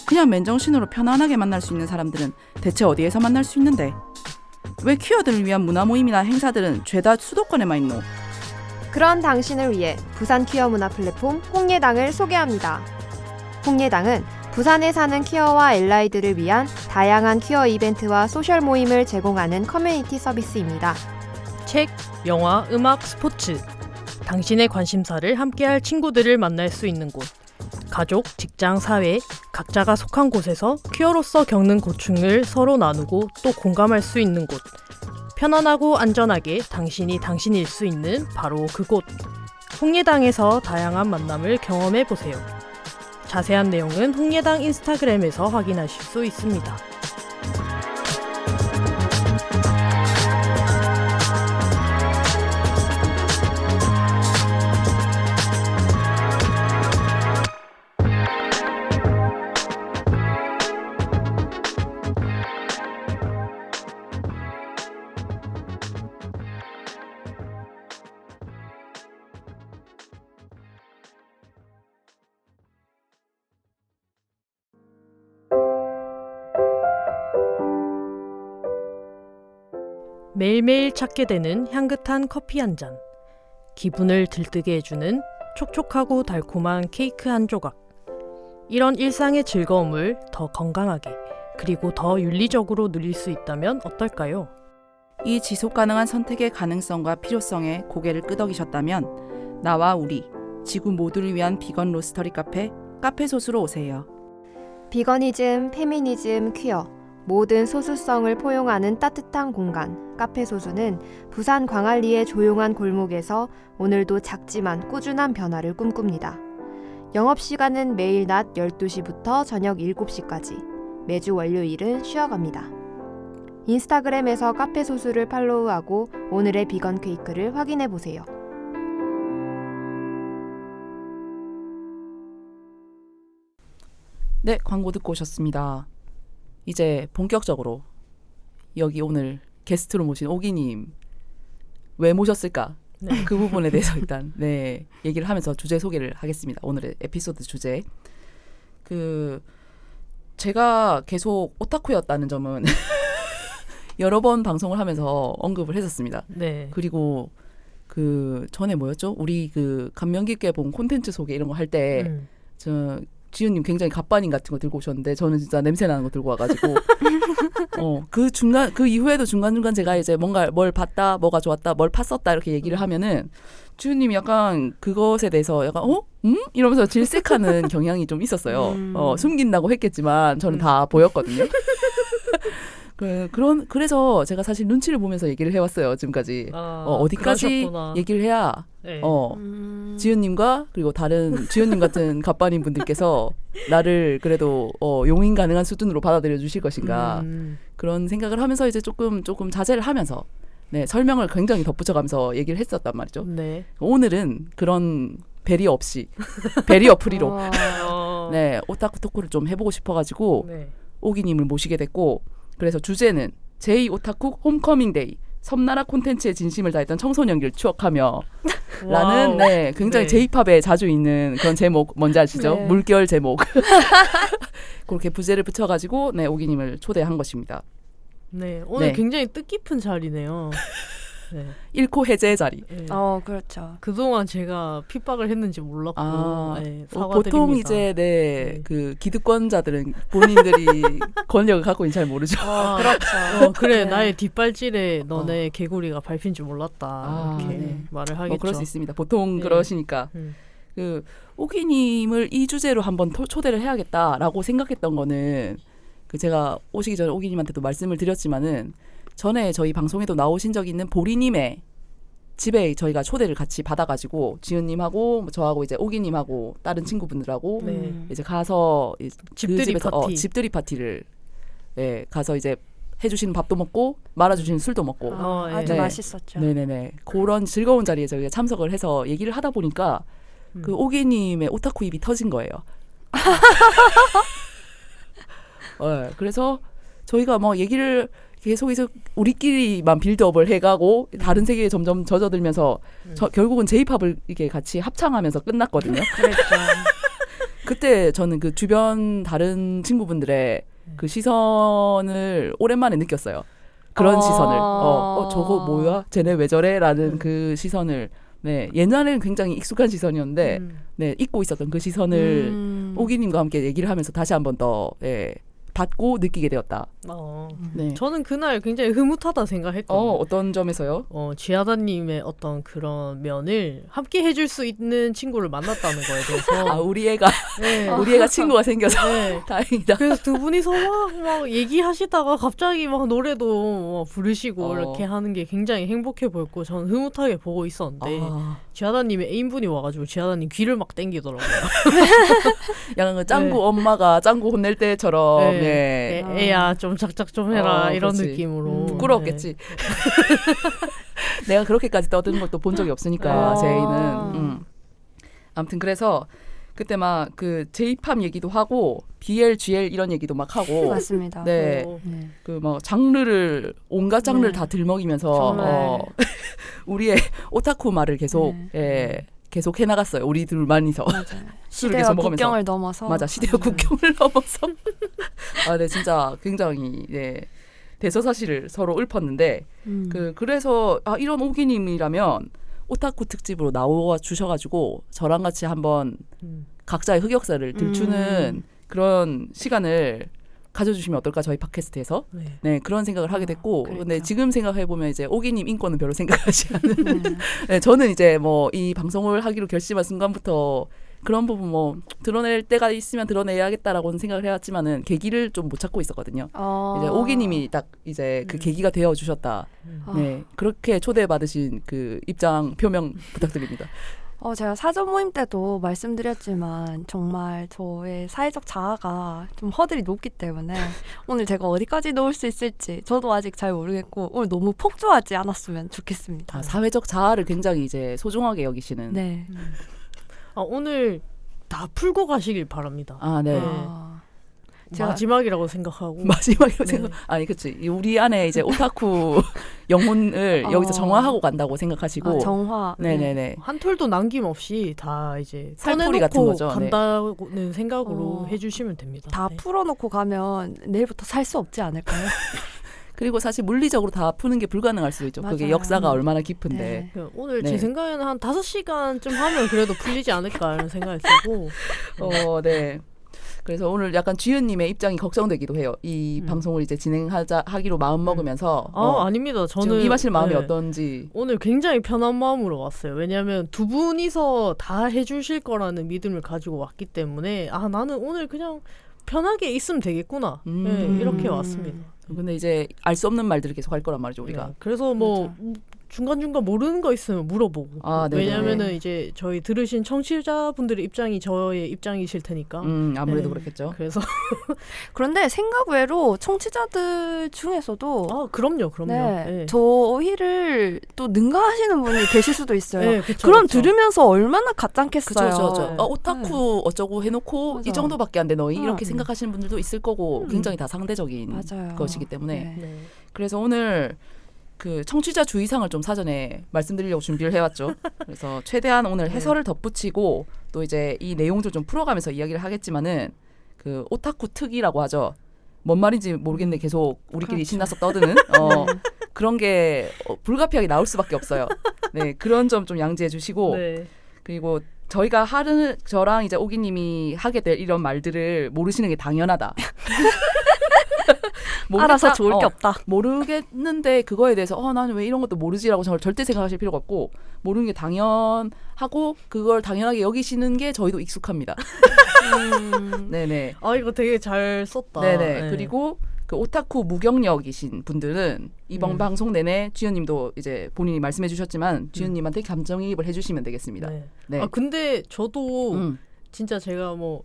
그냥 맨정신으로 편안하게 만날 수 있는 사람들은 대체 어디에서 만날 수 있는데 왜 퀴어들을 위한 문화 모임이나 행사들은 죄다 수도권에만 있노? 그런 당신을 위해 부산 퀴어 문화 플랫폼 홍예당을 소개합니다. 홍예당은 부산에 사는 퀴어와 알라이들을 위한 다양한 퀴어 이벤트와 소셜 모임을 제공하는 커뮤니티 서비스입니다. 책, 영화, 음악, 스포츠. 당신의 관심사를 함께할 친구들을 만날 수 있는 곳. 가족, 직장, 사회, 각자가 속한 곳에서 퀴어로서 겪는 고충을 서로 나누고 또 공감할 수 있는 곳. 편안하고 안전하게 당신이 당신일 수 있는 바로 그곳. 홍예당에서 다양한 만남을 경험해보세요. 자세한 내용은 홍예당 인스타그램에서 확인하실 수 있습니다. 매일매일 찾게 되는 향긋한 커피 한 잔. 기분을 들뜨게 해주는 촉촉하고 달콤한 케이크 한 조각. 이런 일상의 즐거움을 더 건강하게 그리고 더 윤리적으로 누릴 수 있다면 어떨까요? 이 지속 가능한 선택의 가능성과 필요성에 고개를 끄덕이셨다면 나와 우리 지구 모두를 위한 비건 로스터리 카페 소수로 오세요. 비거니즘, 페미니즘, 퀴어 모든 소수성을 포용하는 따뜻한 공간 카페 소수는 부산 광안리의 조용한 골목에서 오늘도 작지만 꾸준한 변화를 꿈꿉니다. 영업시간은 매일 낮 12시부터 저녁 7시까지. 매주 월요일은 쉬어갑니다. 인스타그램에서 카페 소수를 팔로우하고 오늘의 비건 케이크를 확인해보세요. 네, 광고 듣고 오셨습니다. 이제 본격적으로 여기 오늘 게스트로 모신 오기님 왜 모셨을까? 네. 그 부분에 대해서 일단 네 얘기를 하면서 주제 소개를 하겠습니다. 오늘의 에피소드 주제. 제가 계속 오타쿠였다는 점은 여러 번 방송을 하면서 언급을 했었습니다. 네. 그리고 그 전에 뭐였죠? 우리 그 감명 깊게 본 콘텐츠 소개 이런 거 할 때 저 지윤님 굉장히 갑바님 같은 거 들고 오셨는데 저는 진짜 냄새 나는 거 들고 와가지고 그 중간 그 이후에도 중간중간 제가 이제 뭔가 뭘 봤다 뭐가 좋았다 뭘 팠었다 이렇게 얘기를 하면은 지윤님이 약간 그것에 대해서 약간 이러면서 질색하는 경향이 좀 있었어요. 숨긴다고 했겠지만 저는 다 보였거든요. 그래서 제가 사실 눈치를 보면서 얘기를 해왔어요 지금까지. 어디까지 그러셨구나. 얘기를 해야 네. 지윤님과 그리고 다른 지윤님 같은 갑반인 분들께서 나를 그래도 용인 가능한 수준으로 받아들여 주실 것인가 그런 생각을 하면서 이제 조금 자제를 하면서 네 설명을 굉장히 덧붙여가면서 얘기를 했었단 말이죠. 네. 오늘은 그런 배리어 없이 배리어 프리로 네 오타쿠 토크를 좀 해보고 싶어가지고 네. 오기님을 모시게 됐고 그래서 주제는 제2 오타쿠 홈커밍 데이 섬나라 콘텐츠에 진심을 다했던 청소년기를 추억하며 라는 네 굉장히 네. J-팝에 자주 있는 그런 제목 뭔지 아시죠? 네. 물결 제목 그렇게 부제를 붙여가지고 네 오기님을 초대한 것입니다. 네. 오늘 네. 굉장히 뜻깊은 자리네요. 네. 1코 해제의 자리. 네. 그렇죠. 그동안 제가 핍박을 했는지 몰랐고 네, 사과드립니다. 보통 이제 네. 그 기득권자들은 본인들이 권력을 갖고 있는 잘 모르죠. 그렇죠. 그래 네. 나의 뒷발질에 너네 개구리가 밟힌 줄 몰랐다 이렇게 네. 말을 하겠죠. 그럴 수 있습니다. 보통 네. 그러시니까. 음. 그 오기님을 이 주제로 한번 초대를 해야겠다라고 생각했던 거는 그 제가 오시기 전에 오기님한테도 말씀을 드렸지만은 전에 저희 방송에도 나오신 적이 있는 보리님의 집에 저희가 초대를 같이 받아가지고 지은님하고 저하고 이제 오기님하고 다른 친구분들하고 네. 이제 가서 집들이 그 집에서 파티. 집들이 파티를 가서 이제 해주시는 밥도 먹고 말아주시는 술도 먹고 아주 네. 맛있었죠. 네네네 그런 즐거운 자리에 저희가 참석을 해서 얘기를 하다 보니까 그 오기님의 오타쿠 입이 터진 거예요. 네, 그래서 저희가 뭐 얘기를 계속해서 우리끼리만 빌드업을 해가고 다른 세계에 점점 젖어들면서 결국은 J-팝을 이렇게 같이 합창하면서 끝났거든요. 그랬죠. 그때 저는 그 주변 다른 친구분들의 그 시선을 오랜만에 느꼈어요. 그런 시선을. 저거 뭐야? 쟤네 왜 저래? 라는 그 시선을 네 옛날에는 굉장히 익숙한 시선이었는데 네 잊고 있었던 그 시선을 오기님과 함께 얘기를 하면서 다시 한번 더 받고 느끼게 되었다. 네. 저는 그날 굉장히 흐뭇하다 생각했거든요. 어떤 점에서요? 지하다님의 어떤 그런 면을 함께 해줄 수 있는 친구를 만났다는 거에 대해서 우리 애가 네. 우리 애가 친구가 생겨서 네. 다행이다. 그래서 두 분이서 막 얘기하시다가 갑자기 막 노래도 막 부르시고 이렇게 하는 게 굉장히 행복해 보였고 저는 흐뭇하게 보고 있었는데 지하다님의 애인분이 와가지고 지하다님 귀를 막 땡기더라고요. 약간 그 짱구 네. 엄마가 짱구 혼낼 때처럼 네. 네. 애야 좀 작작 좀 해라 이런 그렇지. 느낌으로 부끄러웠겠지. 내가 그렇게까지 떠드는 것도 본 적이 없으니까 제이는. 아무튼 그래서 그때 막 그 J-팝 얘기도 하고 BL, GL 이런 얘기도 막 하고 맞습니다. 네. 네. 그 막 장르를 온갖 장르를 네. 다 들먹이면서 정말. 우리의 오타쿠 말을 계속 계속 해나갔어요. 우리 둘만이서. 맞아요. 술을 시대와 계속 먹으면서. 국경을 넘어서. 맞아. 시대와 국경을 넘어서. 네, 진짜 굉장히 대서사시를 서로 읊었는데 그래서 이런 오기님이라면 오타쿠 특집으로 나와 주셔가지고 저랑 같이 한번 각자의 흑역사를 들추는 그런 시간을 가져주시면 어떨까 저희 팟캐스트에서 네 그런 생각을 하게 됐고 그렇죠. 근데 지금 생각해 보면 이제 오기님 인권은 별로 생각하지 않는 네, 저는 이제 뭐 이 방송을 하기로 결심한 순간부터 그런 부분 뭐 드러낼 때가 있으면 드러내야겠다라고는 생각을 해왔지만은 계기를 좀 못 찾고 있었거든요. 이제 오기님이 딱 이제 그 계기가 되어 주셨다. 네 그렇게 초대받으신 그 입장 표명 부탁드립니다. 제가 사전 모임 때도 말씀드렸지만 정말 저의 사회적 자아가 좀 허들이 높기 때문에 오늘 제가 어디까지 놓을 수 있을지 저도 아직 잘 모르겠고 오늘 너무 폭주하지 않았으면 좋겠습니다. 사회적 자아를 굉장히 이제 소중하게 여기시는. 네. 오늘 다 풀고 가시길 바랍니다. 아, 네. 제가 마지막이라고 생각하고 마지막으로 네. 생각. 아니, 그치. 우리 안에 이제 오타쿠 영혼을 여기서 정화하고 간다고 생각하시고. 정화. 네네네. 한 톨도 남김없이 다 이제 살풀이 같은 꺼내놓고 거죠. 네. 간다는 생각으로 해주시면 됩니다. 다 네. 풀어놓고 가면 내일부터 살 수 없지 않을까요? 그리고 사실 물리적으로 다 푸는 게 불가능할 수도 있죠. 그게 맞아요. 역사가 얼마나 깊은데. 네. 오늘 네. 제 생각에는 한 5시간쯤 하면 그래도 풀리지 않을까 이런 생각이 들고 네. 그래서 오늘 약간 주연님의 입장이 걱정되기도 해요. 이 방송을 이제 하기로 마음 먹으면서. 아닙니다. 지금 저는 임하실 마음이 네. 어떤지. 오늘 굉장히 편한 마음으로 왔어요. 왜냐하면 두 분이서 다 해주실 거라는 믿음을 가지고 왔기 때문에 나는 오늘 그냥 편하게 있으면 되겠구나. 네, 이렇게 왔습니다. 근데 이제 알 수 없는 말들을 계속 할 거란 말이죠, 우리가. 네, 그래서 뭐 중간중간 모르는 거 있으면 물어보고. 네네. 왜냐면은 이제 저희 들으신 청취자분들의 입장이 저의 입장이실 테니까. 아무래도 네. 그렇겠죠. 그래서 그런데 생각 외로 청취자들 중에서도 그럼요. 네, 네. 저희를 또 능가하시는 분이 계실 수도 있어요. 네, 그쵸, 그럼 그쵸. 들으면서 얼마나 가짠겠어요. 그죠. 오타쿠 어쩌고 해놓고 맞아. 이 정도밖에 안 돼 너희 이렇게 음. 생각하시는 분들도 있을 거고 굉장히 다 상대적인 맞아요. 것이기 때문에 네. 네. 그래서 오늘 그 청취자 주의사항을 좀 사전에 말씀드리려고 준비를 해왔죠. 그래서 최대한 오늘 해설을 덧붙이고 또 이제 이 내용들 좀 풀어가면서 이야기를 하겠지만은 그 오타쿠 특이라고 하죠. 뭔 말인지 모르겠는데 계속 우리끼리 그렇죠. 신나서 떠드는 그런 게 불가피하게 나올 수밖에 없어요. 네, 그런 점 좀 양지해 주시고 네. 그리고 저랑 이제 오기님이 하게 될 이런 말들을 모르시는 게 당연하다. 알아서 좋을 게 없다. 모르겠는데 그거에 대해서 나는 왜 이런 것도 모르지라고 절대 생각하실 필요가 없고 모르는 게 당연하고 그걸 당연하게 여기시는 게 저희도 익숙합니다. 네네. 이거 되게 잘 썼다. 네네. 네. 그리고 그 오타쿠 무경력이신 분들은 이번 방송 내내 주연님도 이제 본인이 말씀해 주셨지만 주연님한테 감정이입을 해주시면 되겠습니다. 네. 네. 근데 저도 진짜 제가 뭐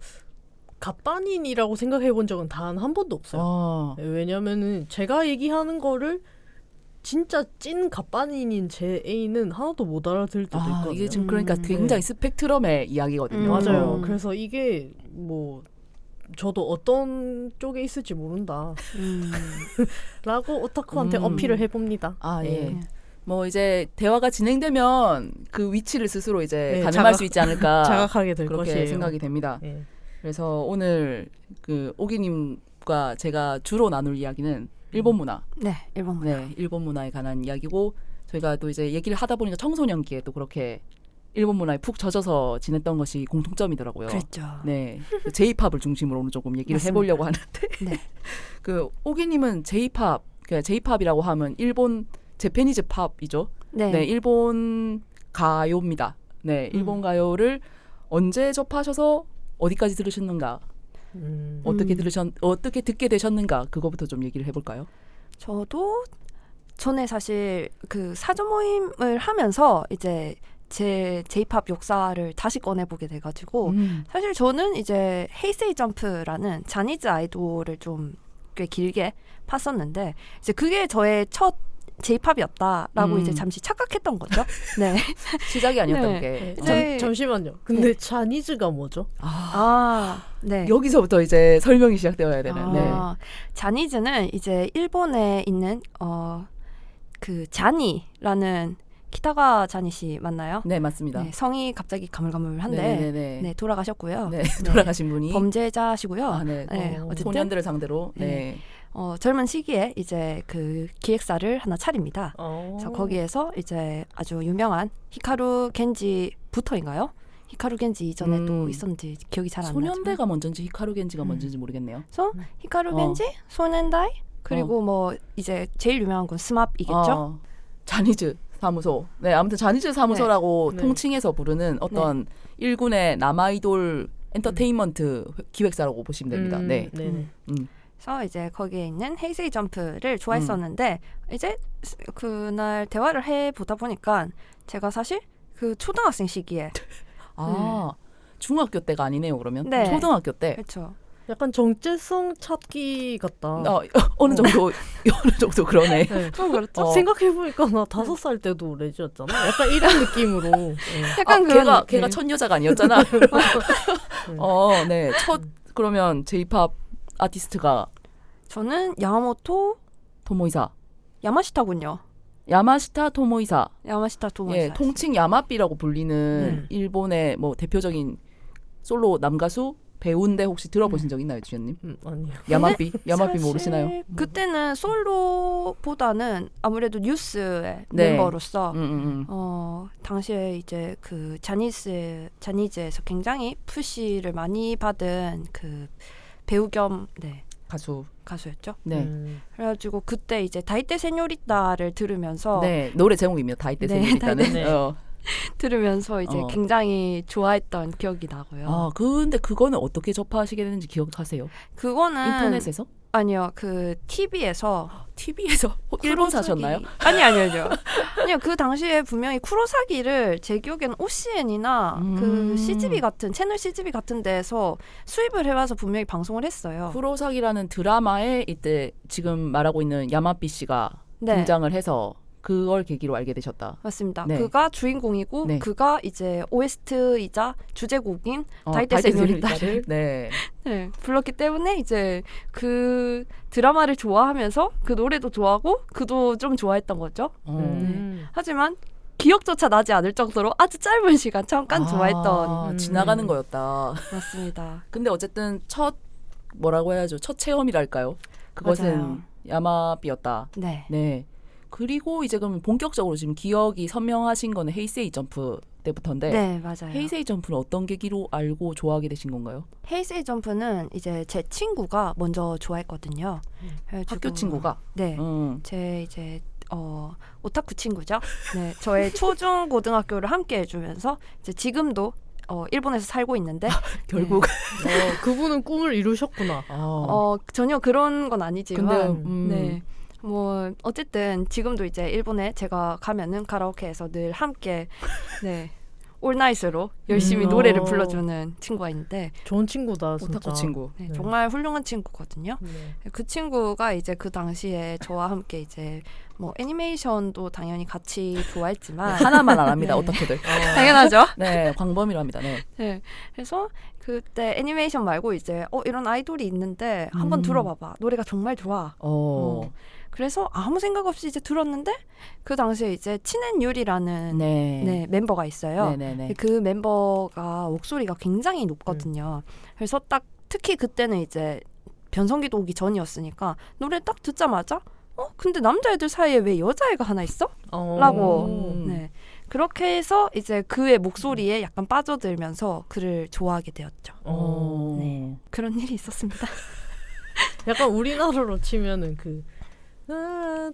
갑반인이라고 생각해 본 적은 단 한 번도 없어요. 네, 왜냐면은 제가 얘기하는 거를 진짜 찐 갑반인인 제 애인은 하나도 못 알아들 때도 있거든요. 이게 지금 그러니까 굉장히 스펙트럼의 이야기거든요. 맞아요. 그래서 이게 뭐 저도 어떤 쪽에 있을지 모른다. 라고 오타쿠한테 어필을 해봅니다. 예. 뭐 이제 대화가 진행되면 그 위치를 스스로 이제 네, 가늠할 수 있지 않을까 자각하게 될 그렇게 것이에요. 생각이 됩니다. 네. 그래서 오늘 그 오기님과 제가 주로 나눌 이야기는 일본 문화. 네, 일본 문화. 네, 일본 문화에 관한 이야기고 저희가 또 이제 얘기를 하다 보니까 청소년기에 또 그렇게 일본 문화에 푹 젖어서 지냈던 것이 공통점이더라고요. 그랬죠. 네, J-팝을 중심으로 오늘 조금 얘기를 맞습니다. 해보려고 하는데 네. 그 오기님은 J-팝, 그러니까 J-팝이라고 하면 일본 재패니즈 팝이죠. 네. 네, 일본 가요입니다. 네, 일본 가요를 언제 접하셔서 어디까지 들으셨는가? 어떻게 듣게 되셨는가? 그거부터 좀 얘기를 해볼까요? 저도 전에 사실 그 사전 모임을 하면서 이제 제 J-팝 역사를 다시 꺼내보게 돼가지고 사실 저는 이제 헤이세이 점프라는 자니즈 아이돌을 좀 꽤 길게 팠었는데 이제 그게 저의 첫 J-팝이었다라고 이제 잠시 착각했던 거죠. 네. 시작이 아니었던 네. 게 네. 잠시만요. 근데 자니즈가 뭐죠? 네. 여기서부터 이제 설명이 시작되어야 되는. 네. 자니즈는 이제 일본에 있는 그 자니라는 키타가 자니 씨 맞나요? 네, 맞습니다. 네, 성이 갑자기 가물가물한데 네네네. 네, 돌아가셨고요. 네, 돌아가신 분이 범죄자시고요. 네. 어쨌든 소년들을 상대로 네. 젊은 시기에 이제 그 기획사를 하나 차립니다. 그래서 거기에서 이제 아주 유명한 히카루 겐지부터인가요? 히카루 겐지 이전에 또 있었는지 기억이 잘 안 나지만 소년대가 먼저인지 히카루 겐지가 먼저인지 모르겠네요. 그래서 히카루 겐지, 소년다이 그리고 뭐 이제 제일 유명한 건 스맙이겠죠? 자니즈 사무소. 네, 아무튼 자니즈 사무소라고 네. 통칭해서 부르는 어떤 일군의 남아이돌 엔터테인먼트 기획사라고 보시면 됩니다. 네. 네네. 그래서 이제 거기에 있는 헤이세이 점프를 좋아했었는데 이제 그날 대화를 해보다 보니까 제가 사실 그 초등학생 시기에. 중학교 때가 아니네요. 그러면 네. 초등학교 때. 그렇죠. 약간 정체성 찾기 같다. 어느 정도 어느 정도 그러네. 네. 좀 그렇죠. 생각해보니까 나 5살 때도 레즈였잖아. 약간 이런 느낌으로. 네. 약간 그런 걔가 느낌. 첫 여자가 아니었잖아. 네. 첫 그러면 J-팝 아티스트가 저는 야마모토 토모이사. 야마시타군요. 야마시타 토모이사. 야마시타 토모이사. 예, 통칭 야마비라고 불리는 일본의 뭐 대표적인 솔로 남가수 배우인데 혹시 들어보신 적 있나요, 주연님? 아니요. 야마비 사실 모르시나요? 그때는 솔로보다는 아무래도 뉴스의 네. 멤버로서 음. 당시에 이제 그 자니즈에서 굉장히 푸시를 많이 받은 그 배우 겸 가수였죠. 네. 그래가지고 그때 이제 다이떼 세뇨리따를 들으면서 네, 노래 제목입니다. 다이떼 네, 세뇨리따는. 네. 들으면서 이제 굉장히 좋아했던 기억이 나고요. 근데 그거는 어떻게 접하시게 되는지 기억하세요? 그거는 인터넷에서? 아니요, 그 TV에서 TV에서 일본 사셨나요? 아니요. 그 당시에 분명히 쿠로사기를 제 기억에는 OCN이나 그 CGV 같은 채널 CGV 같은 데에서 수입을 해와서 분명히 방송을 했어요. 쿠로사기라는 드라마에 이때 지금 말하고 있는 야마비 씨가 네. 등장을 해서 그걸 계기로 알게 되셨다. 맞습니다. 네. 그가 주인공이고 네. 그가 이제 OST이자 주제곡인 다이떼 세뇨리따를 네. 네, 불렀기 때문에 이제 그 드라마를 좋아하면서 그 노래도 좋아하고 그도 좀 좋아했던 거죠. 하지만 기억조차 나지 않을 정도로 아주 짧은 시간 잠깐 좋아했던 지나가는 거였다. 맞습니다. 근데 어쨌든 첫 뭐라고 해야죠? 첫 체험이랄까요? 그것은 맞아요. 야마비였다. 네. 네. 그리고 이제 그럼 본격적으로 지금 기억이 선명하신 거는 헤이세이 점프 때부터인데 네, 맞아요. 헤이세이 점프는 어떤 계기로 알고 좋아하게 되신 건가요? 헤이세이 점프는 이제 제 친구가 먼저 좋아했거든요. 그래가지고 학교 친구가? 네. 제 이제 오타쿠 친구죠. 네, 저의 초중 고등학교를 함께 해주면서 이제 지금도 일본에서 살고 있는데 결국 그분은 꿈을 이루셨구나. 전혀 그런 건 아니지만 근데 네. 뭐 어쨌든 지금도 이제 일본에 제가 가면은 카라오케에서 늘 함께 네. 올나잇으로 열심히 노래를 불러주는 친구가 있는데 좋은 친구다, 진짜. 오타쿠 친구. 네, 정말 훌륭한 친구거든요. 네. 그 친구가 이제 그 당시에 저와 함께 이제 뭐 애니메이션도 당연히 같이 좋아했지만 하나만 안 합니다. 네. 어떻게들. 당연하죠. 네, 광범위로 합니다. 네. 네, 그래서 그때 애니메이션 말고 이제 이런 아이돌이 있는데 한번 들어봐봐. 노래가 정말 좋아. 그래서 아무 생각 없이 이제 들었는데 그 당시에 이제 친앤유리라는 네, 멤버가 있어요. 네네네. 그 멤버가 목소리가 굉장히 높거든요. 그래서 딱 특히 그때는 이제 변성기도 오기 전이었으니까 노래 딱 듣자마자 근데 남자애들 사이에 왜 여자애가 하나 있어? 라고 네. 그렇게 해서 이제 그의 목소리에 약간 빠져들면서 그를 좋아하게 되었죠. 네. 그런 일이 있었습니다. 약간 우리나라로 치면은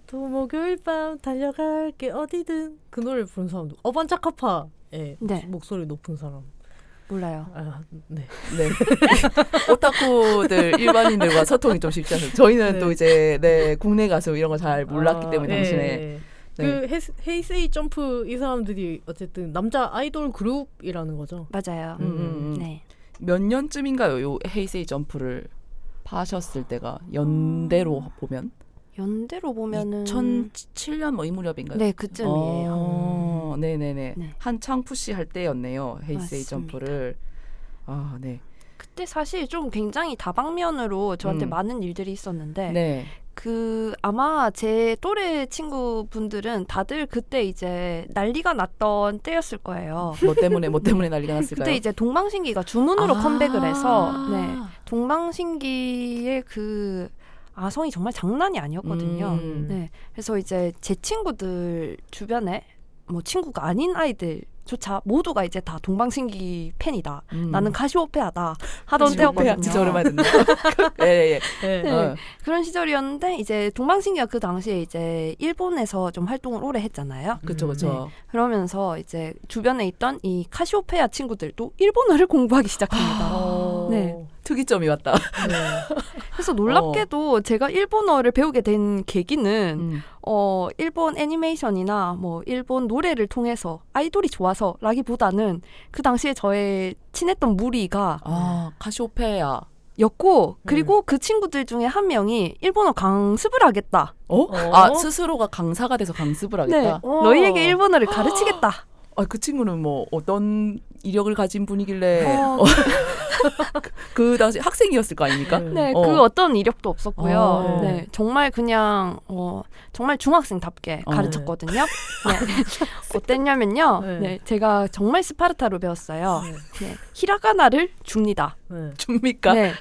또 목요일 밤 달려갈게 어디든 그 노래 부른 사람도 어반자카파의 네. 목소리 높은 사람 몰라요. 네. 네. 오타쿠들 일반인들과 소통이 좀 쉽지 않아요. 저희는 네. 또 이제 국내 가수 이런 거 잘 몰랐기 때문에 당신의 네. 네. 그 헤이세이 점프 이 사람들이 어쨌든 남자 아이돌 그룹이라는 거죠. 맞아요. 네. 몇 년쯤인가요? 요 헤이세이 점프를 파셨을 때가 연대로 보면 연대로 보면은 2007년 뭐 이 무렵인가요? 네, 그쯤이에요. 네네네. 네. 한창 푸시할 때였네요. 헤이세이 맞습니다. 점프를. 네. 그때 사실 좀 굉장히 다방면으로 저한테 많은 일들이 있었는데 네. 아마 제 또래 친구분들은 다들 그때 이제 난리가 났던 때였을 거예요. 뭐 때문에 난리가 났을까요? 그때 이제 동방신기가 주문으로 컴백을 해서 네, 동방신기의 그 아성이 정말 장난이 아니었거든요. 네, 그래서 이제 제 친구들 주변에 뭐 친구가 아닌 아이들조차 모두가 이제 다 동방신기 팬이다. 나는 카시오페아다 하던 때였거든요. 진짜 오랜만에 듣는 예. 네, 그런 시절이었는데 이제 동방신기가 그 당시에 이제 일본에서 좀 활동을 오래 했잖아요. 그쵸. 네. 그러면서 이제 주변에 있던 이 카시오페아 친구들도 일본어를 공부하기 시작합니다. 네. 특이점이 왔다. 그래서 놀랍게도 제가 일본어를 배우게 된 계기는 일본 애니메이션이나 뭐 일본 노래를 통해서 아이돌이 좋아서라기보다는 그 당시에 저의 친했던 무리가 카시오페아. 였고 그리고 그 친구들 중에 한 명이 일본어 강습을 하겠다. 스스로가 강사가 돼서 강습을 하겠다. 네. 너희에게 일본어를 가르치겠다. 그 친구는 뭐 어떤 이력을 가진 분이길래 그 당시 학생이었을 거 아닙니까? 네, 그 어떤 이력도 없었고요. 네, 정말 그냥 정말 중학생답게 가르쳤거든요. 네. 어땠냐면요. 네. 제가 정말 스파르타로 배웠어요. 네, 히라가나를 줍니다. 줍니까? 네.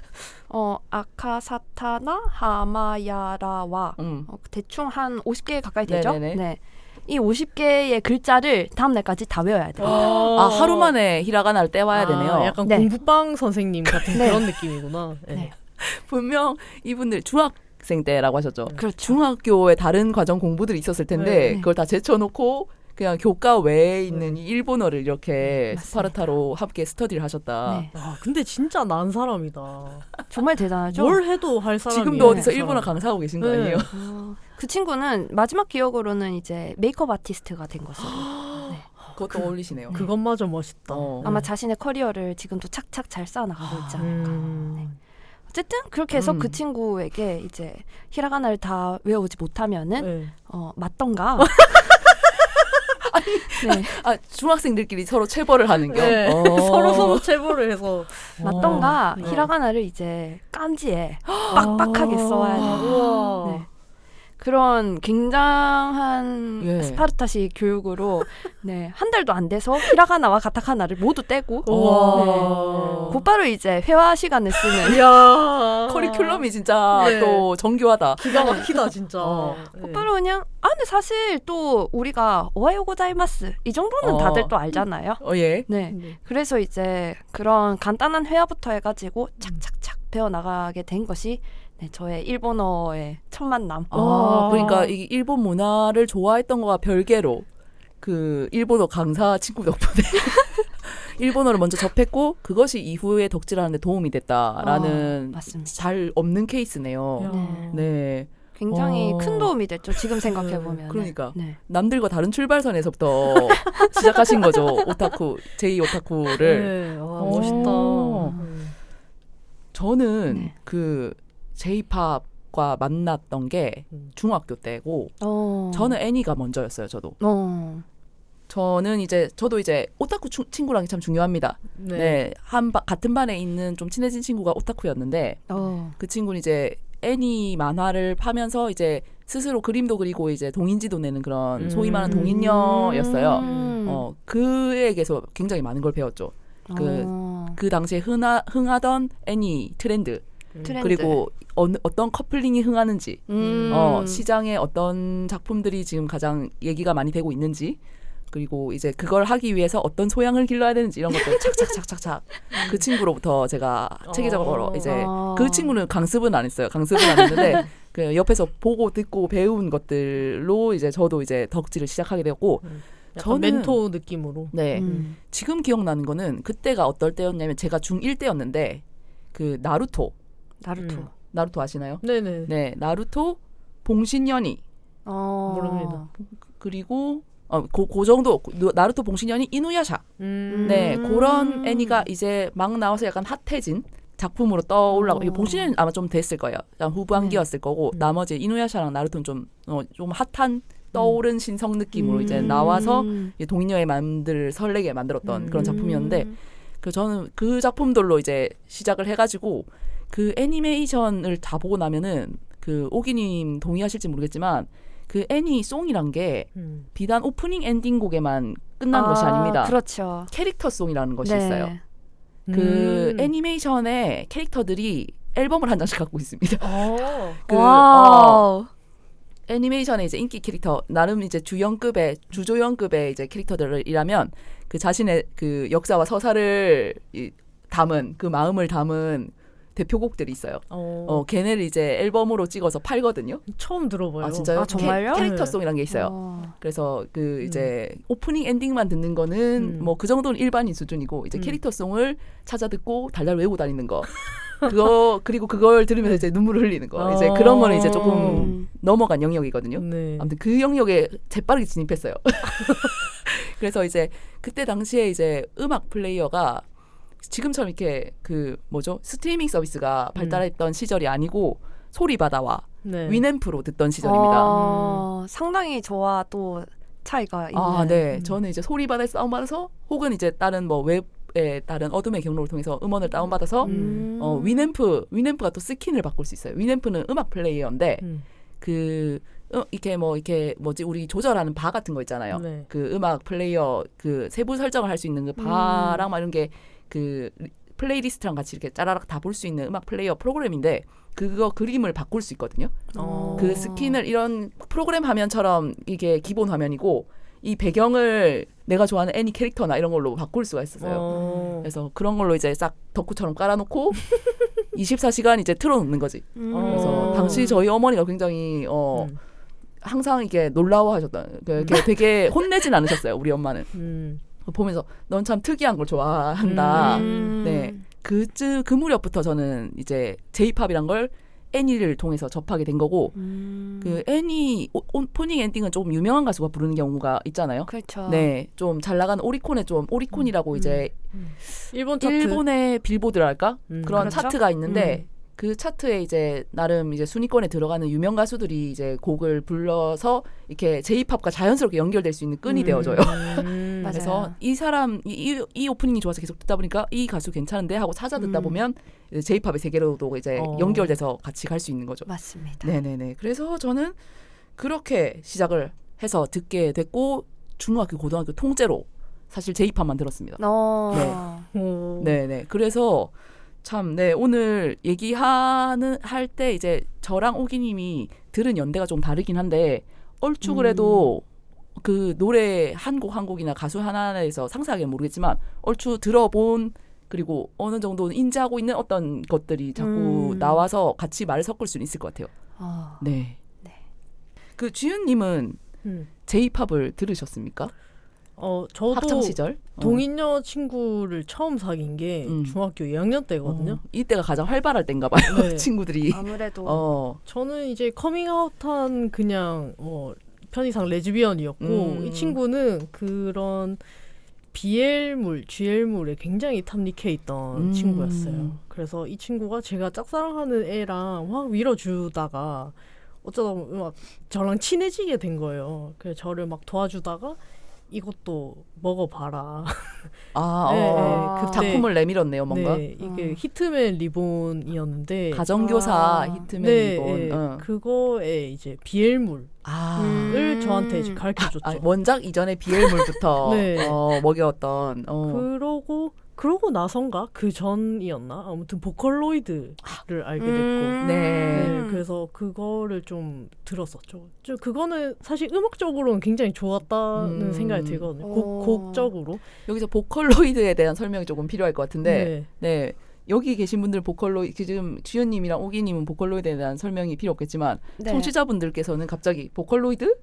아카사타나 하마야라와 대충 한 50개 가까이 되죠. 네네네. 네. 이 50개의 글자를 다음 날까지 다 외워야 돼요. 하루 만에 히라가나를 떼와야 되네요. 약간 네. 공부방 선생님 같은 네. 그런 느낌이구나. 네. 네. 분명 이분들 중학생 때라고 하셨죠. 그렇죠. 중학교에 다른 과정 공부들이 있었을 텐데 네. 그걸 다 제쳐놓고 그냥 교과 외에 있는 이 일본어를 이렇게 맞습니다. 스파르타로 함께 스터디를 하셨다. 네. 근데 진짜 난 사람이다. 정말 대단하죠. 뭘 해도 할 사람이야. 지금도 어디서 그 일본어 사람. 강사하고 계신 거 네. 아니에요? 그 친구는 마지막 기억으로는 이제 메이크업 아티스트가 된 것으로. 네. 그것도 어울리시네요. 그것마저 멋있다. 아마 자신의 커리어를 지금도 착착 잘 쌓아나가고 있지 않을까. 네. 어쨌든 그렇게 해서 그 친구에게 이제 히라가나를 다 외우지 못하면은 네. 맞던가. 네. 중학생들끼리 서로 체벌을 하는 겨. 네. 서로 체벌을 해서 맞던가 네. 히라가나를 이제 깜지에 빡빡하게 써야 돼요. 우와. 네. 그런 굉장한 예. 스파르타식 교육으로 한 달도 안 돼서 히라가나와 가타카나를 모두 떼고 우와. 곧바로 이제 회화 시간을 쓰는 이야. 커리큘럼이 진짜 네. 또 정교하다. 기가 막히다 진짜. 네. 곧바로 그냥 근데 사실 또 우리가 오하요 고자이마스 이 정도는 다들 또 알잖아요. 예. 네. 네. 그래서 이제 그런 간단한 회화부터 해가지고 착착착 배워나가게 된 것이 저의 일본어의 첫 만남. 그러니까 이 일본 문화를 좋아했던 거와 별개로 그 일본어 강사 친구 덕분에 일본어를 먼저 접했고 그것이 이후에 덕질하는 데 도움이 됐다라는 맞습니다. 잘 없는 케이스네요. 야. 네. 굉장히 큰 도움이 됐죠. 지금 생각해 보면. 그러니까. 네. 남들과 다른 출발선에서부터 시작하신 거죠. 오타쿠, 제2 오타쿠를. 네. 와, 오. 멋있다. 저는 네. 그 J-팝과 만났던 게 중학교 때고 저는 애니가 먼저였어요. 저도. 저는 저도 이제 오타쿠 친구랑이 참 중요합니다. 네. 같은 반에 있는 좀 친해진 친구가 오타쿠였는데 그 친구는 이제 애니 만화를 파면서 이제 스스로 그림도 그리고 이제 동인지도 내는 그런 소위 말하는 동인녀였어요. 그에게서 굉장히 많은 걸 배웠죠. 그 당시에 흥하던 애니 트렌드. 그리고 어떤 커플링이 흥하는지 시장에 어떤 작품들이 지금 가장 얘기가 많이 되고 있는지 그리고 이제 그걸 하기 위해서 어떤 소양을 길러야 되는지 이런 것들 착착착착착 그 친구로부터 제가 체계적으로 이제 그 친구는 강습은 안 했어요. 강습은 안 했는데 그 옆에서 보고 듣고 배운 것들로 이제 저도 이제 덕질을 시작하게 되었고 저는 멘토 느낌으로. 네. 지금 기억나는 거는 그때가 어떨 때였냐면 제가 중1 때였는데 그 나루토 아시나요? 네네. 네, 나루토 봉신연이 모릅니다. 그리고 그 정도 나루토 봉신연이 이누야샤. 네, 그런 애니가 이제 막 나와서 약간 핫해진 작품으로 떠올라고 이거 봉신연이 아마 좀 됐을 거예요. 후반기였을 거고 나머지 이누야샤랑 나루토는 좀 핫한 떠오른 신성 느낌으로 이제 나와서 동인녀의 마음들을 설레게 만들었던 그런 작품이었는데 저는 그 작품들로 이제 시작을 해가지고 그 애니메이션을 다 보고 나면은 그 오기님 동의하실지 모르겠지만 그 애니송이란 게 비단 오프닝 엔딩 곡에만 끝난 것이 아닙니다. 그렇죠. 캐릭터송이라는 것이 있어요. 그 애니메이션의 캐릭터들이 앨범을 한 장씩 갖고 있습니다. 애니메이션의 이제 인기 캐릭터 나름 이제 주조연급의 이제 캐릭터들이라면 그 자신의 그 역사와 서사를 담은 그 마음을 담은 대표곡들이 있어요. 걔네를 이제 앨범으로 찍어서 팔거든요. 처음 들어봐요. 아 진짜요? 정말요? 캐릭터송이란 게 있어요. 그래서 그 이제 오프닝 엔딩만 듣는 거는 뭐 그 정도는 일반인 수준이고 이제 캐릭터송을 찾아 듣고 달달 외우고 다니는 거. 그리고 그걸 들으면서 이제 눈물을 흘리는 거. 이제 그런 거는 이제 조금 음. 넘어간 영역이거든요. 네. 아무튼 그 영역에 재빠르게 진입했어요. 그래서 이제 그때 당시에 이제 음악 플레이어가 지금처럼 이렇게 그 뭐죠? 스트리밍 서비스가 발달했던 시절이 아니고 소리바다와 네. 위앰프로 듣던 시절입니다. 상당히 저와 또 차이가 있는. 아, 네. 저는 이제 소리바다에 다운받아서 혹은 이제 다른 뭐 웹의 다른 어둠의 경로를 통해서 음원을 다운받아서 위앰프가 또 스킨을 바꿀 수 있어요. 위앰프는 음악 플레이어인데 그 이렇게 뭐지 우리 조절하는 바 같은 거 있잖아요. 네. 그 음악 플레이어 그 세부 설정을 할 수 있는 그 바랑 막 이런 게 그 플레이리스트랑 같이 이렇게 짜라락 다 볼 수 있는 음악 플레이어 프로그램인데 그거 그림을 바꿀 수 있거든요. 그 스킨을 이런 프로그램 화면처럼 이게 기본 화면이고 이 배경을 내가 좋아하는 애니 캐릭터나 이런 걸로 바꿀 수가 있었어요. 그래서 그런 걸로 이제 싹 덕후처럼 깔아놓고 24시간 이제 틀어놓는 거지. 그래서 당시 저희 어머니가 굉장히 항상 이게 놀라워하셨던 되게 혼내진 않으셨어요. 우리 엄마는. 보면서 넌 참 특이한 걸 좋아한다. 네, 그 무렵부터 저는 이제 J-팝이란 걸 애니를 통해서 접하게 된 거고 그 애니 오프닝 엔딩은 조금 유명한 가수가 부르는 경우가 있잖아요. 그렇죠. 네, 좀 잘 나간 오리콘이라고 이제 일본 차트. 일본의 빌보드랄까 그런 그렇죠? 차트가 있는데 그 차트에 이제 나름 이제 순위권에 들어가는 유명 가수들이 이제 곡을 불러서 이렇게 J-팝과 자연스럽게 연결될 수 있는 끈이 되어줘요. 그래서 이 사람 이 오프닝이 좋아서 계속 듣다 보니까 이 가수 괜찮은데 하고 찾아 듣다 보면 이제 J-팝의 세계로도 이제 연결돼서 같이 갈 수 있는 거죠. 맞습니다. 네네네. 그래서 저는 그렇게 시작을 해서 듣게 됐고 중학교, 고등학교 통째로 사실 J-팝만 들었습니다. 네네. 그래서 참, 네, 오늘 할 때 이제 저랑 오기님이 들은 연대가 좀 다르긴 한데 얼추 그래도 그 노래 한 곡 한 곡이나 가수 하나에서 상세하게는 모르겠지만 얼추 들어본 그리고 어느 정도 인지하고 있는 어떤 것들이 자꾸 나와서 같이 말을 섞을 수는 있을 것 같아요. 네. 그 주윤님은 J-팝을 들으셨습니까? 저도 학창 시절 동인녀 친구를 처음 사귄 게 중학교 2학년 때거든요. 이때가 가장 활발할 때인가 봐요. 네. 친구들이. 아무래도 저는 이제 커밍아웃한 그냥 편의상 레즈비언이었고 이 친구는 그런 BL물, GL물에 굉장히 탐닉해 있던 친구였어요. 그래서 이 친구가 제가 짝사랑하는 애랑 확 밀어주다가 어쩌다 보면 막 저랑 친해지게 된 거예요. 그래서 저를 막 도와주다가 이것도 먹어봐라. 그때 작품을 내밀었네요, 뭔가. 네, 이게 히트맨 리본이었는데 가정교사 히트맨 리본. 그거에 이제 BL물을 저한테 이제 가르쳐줬죠. 원작 이전에 BL물부터 네. 먹여왔던. 그러고 나선가 그 전이었나 아무튼 보컬로이드를 알게 됐고 네. 그래서 그거를 좀 들었었죠. 그거는 사실 음악적으로는 굉장히 좋았다는 생각이 들거든요. 곡적으로. 여기서 보컬로이드에 대한 설명이 조금 필요할 것 같은데 네. 여기 계신 분들 보컬로이드 지금 주연님이랑 오기님은 보컬로이드에 대한 설명이 필요 없겠지만 청취자분들께서는 갑자기 보컬로이드?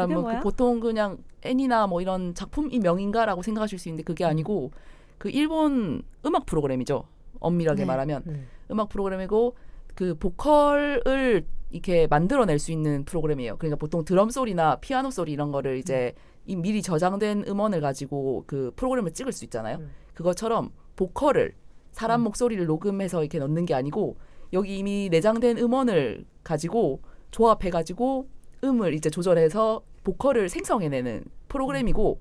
뭐 보통 그냥 애니나 뭐 이런 작품이 명인가라고 생각하실 수 있는데 그게 아니고 그 일본 음악 프로그램이죠. 엄밀하게 말하면 음악 프로그램이고 그 보컬을 이렇게 만들어낼 수 있는 프로그램이에요. 그러니까 보통 드럼 소리나 피아노 소리 이런 거를 이제 미리 저장된 음원을 가지고 그 프로그램을 찍을 수 있잖아요. 그것처럼 보컬을 사람 목소리를 녹음해서 이렇게 넣는 게 아니고 여기 이미 내장된 음원을 가지고 조합해가지고 음을 이제 조절해서 보컬을 생성해내는 프로그램이고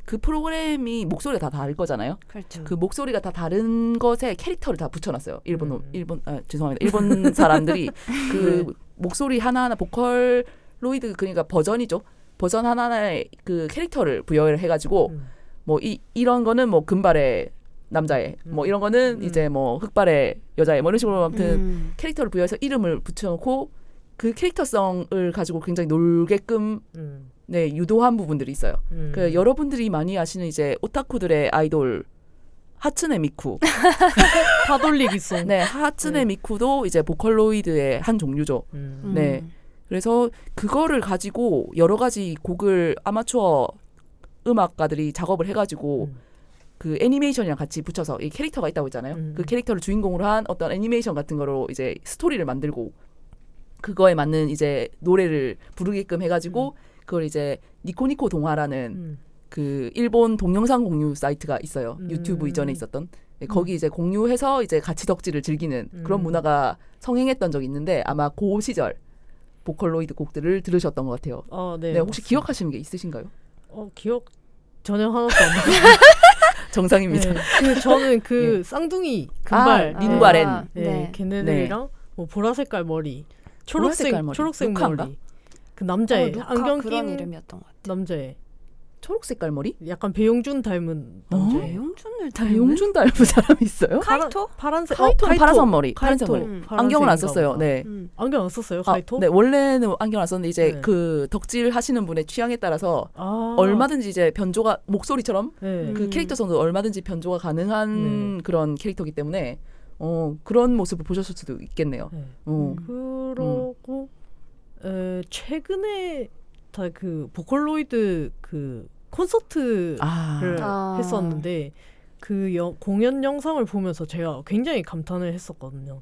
그 프로그램이 목소리가 다 다를 거잖아요. 그렇죠. 그 목소리가 다 다른 것에 캐릭터를 다 붙여놨어요. 죄송합니다. 일본 사람들이 그 목소리 하나하나 보컬로이드 그러니까 버전이죠. 버전 하나하나에 그 캐릭터를 부여를 해가지고 뭐 이런 거는 뭐 금발의 남자애, 뭐 이런 거는 이제 뭐 흑발의 여자애, 뭐 이런 식으로 아무튼 캐릭터를 부여해서 이름을 붙여놓고 그 캐릭터성을 가지고 굉장히 놀게끔 네, 유도한 부분들이 있어요. 그 여러분들이 많이 아시는 이제 오타쿠들의 아이돌 하츠네 미쿠. 파돌리기송. 네, 하츠네 미쿠도 이제 보컬로이드의 한 종류죠. 네. 그래서 그거를 가지고 여러 가지 곡을 아마추어 음악가들이 작업을 해가지고 그 애니메이션이랑 같이 붙여서 이 캐릭터가 있다고 했잖아요. 그 캐릭터를 주인공으로 한 어떤 애니메이션 같은 거로 이제 스토리를 만들고 그거에 맞는 이제 노래를 부르게끔 해가지고 그걸 이제 니코니코 동화라는 그 일본 동영상 공유 사이트가 있어요. 유튜브 이전에 있었던 거기 이제 공유해서 이제 같이 덕질을 즐기는 그런 문화가 성행했던 적이 있는데 아마 그 시절 보컬로이드 곡들을 들으셨던 것 같아요. 네, 네, 혹시 맞습니다. 기억하시는 게 있으신가요? 기억 전혀 하나도 안 나요. 정상입니다. 네. 저는 그 쌍둥이 금발 린과렌. 네, 걔네들이랑 뭐 보라색깔 머리, 초록색 보라색깔 머리. 초록색 루카인가? 머리. 그 남자애 루카 안경 그런 낀 이름이었던 것 같아. 남자애. 초록 색깔 머리? 약간 배용준 닮은 남자애. 배용준을 닮은? 배용준 닮은 사람이 있어요? 카이토? 파란색 카이토는 파란색 머리. 파란색 카이토. 머리. 파란색인가 안경은 안 썼어요. 보다. 네. 안경 안 썼어요, 카이토? 네, 원래는 안경 안 썼는데 이제 네. 그 덕질 하시는 분의 취향에 따라서 아. 얼마든지 이제 변조가 목소리처럼 네. 그 캐릭터성도 얼마든지 변조가 가능한 그런 캐릭터이기 때문에 그런 모습을 보셨을 수도 있겠네요. 네. 어. 그러고 최근에 다 그 보컬로이드 그 콘서트를 아. 했었는데 그 공연 영상을 보면서 제가 굉장히 감탄을 했었거든요.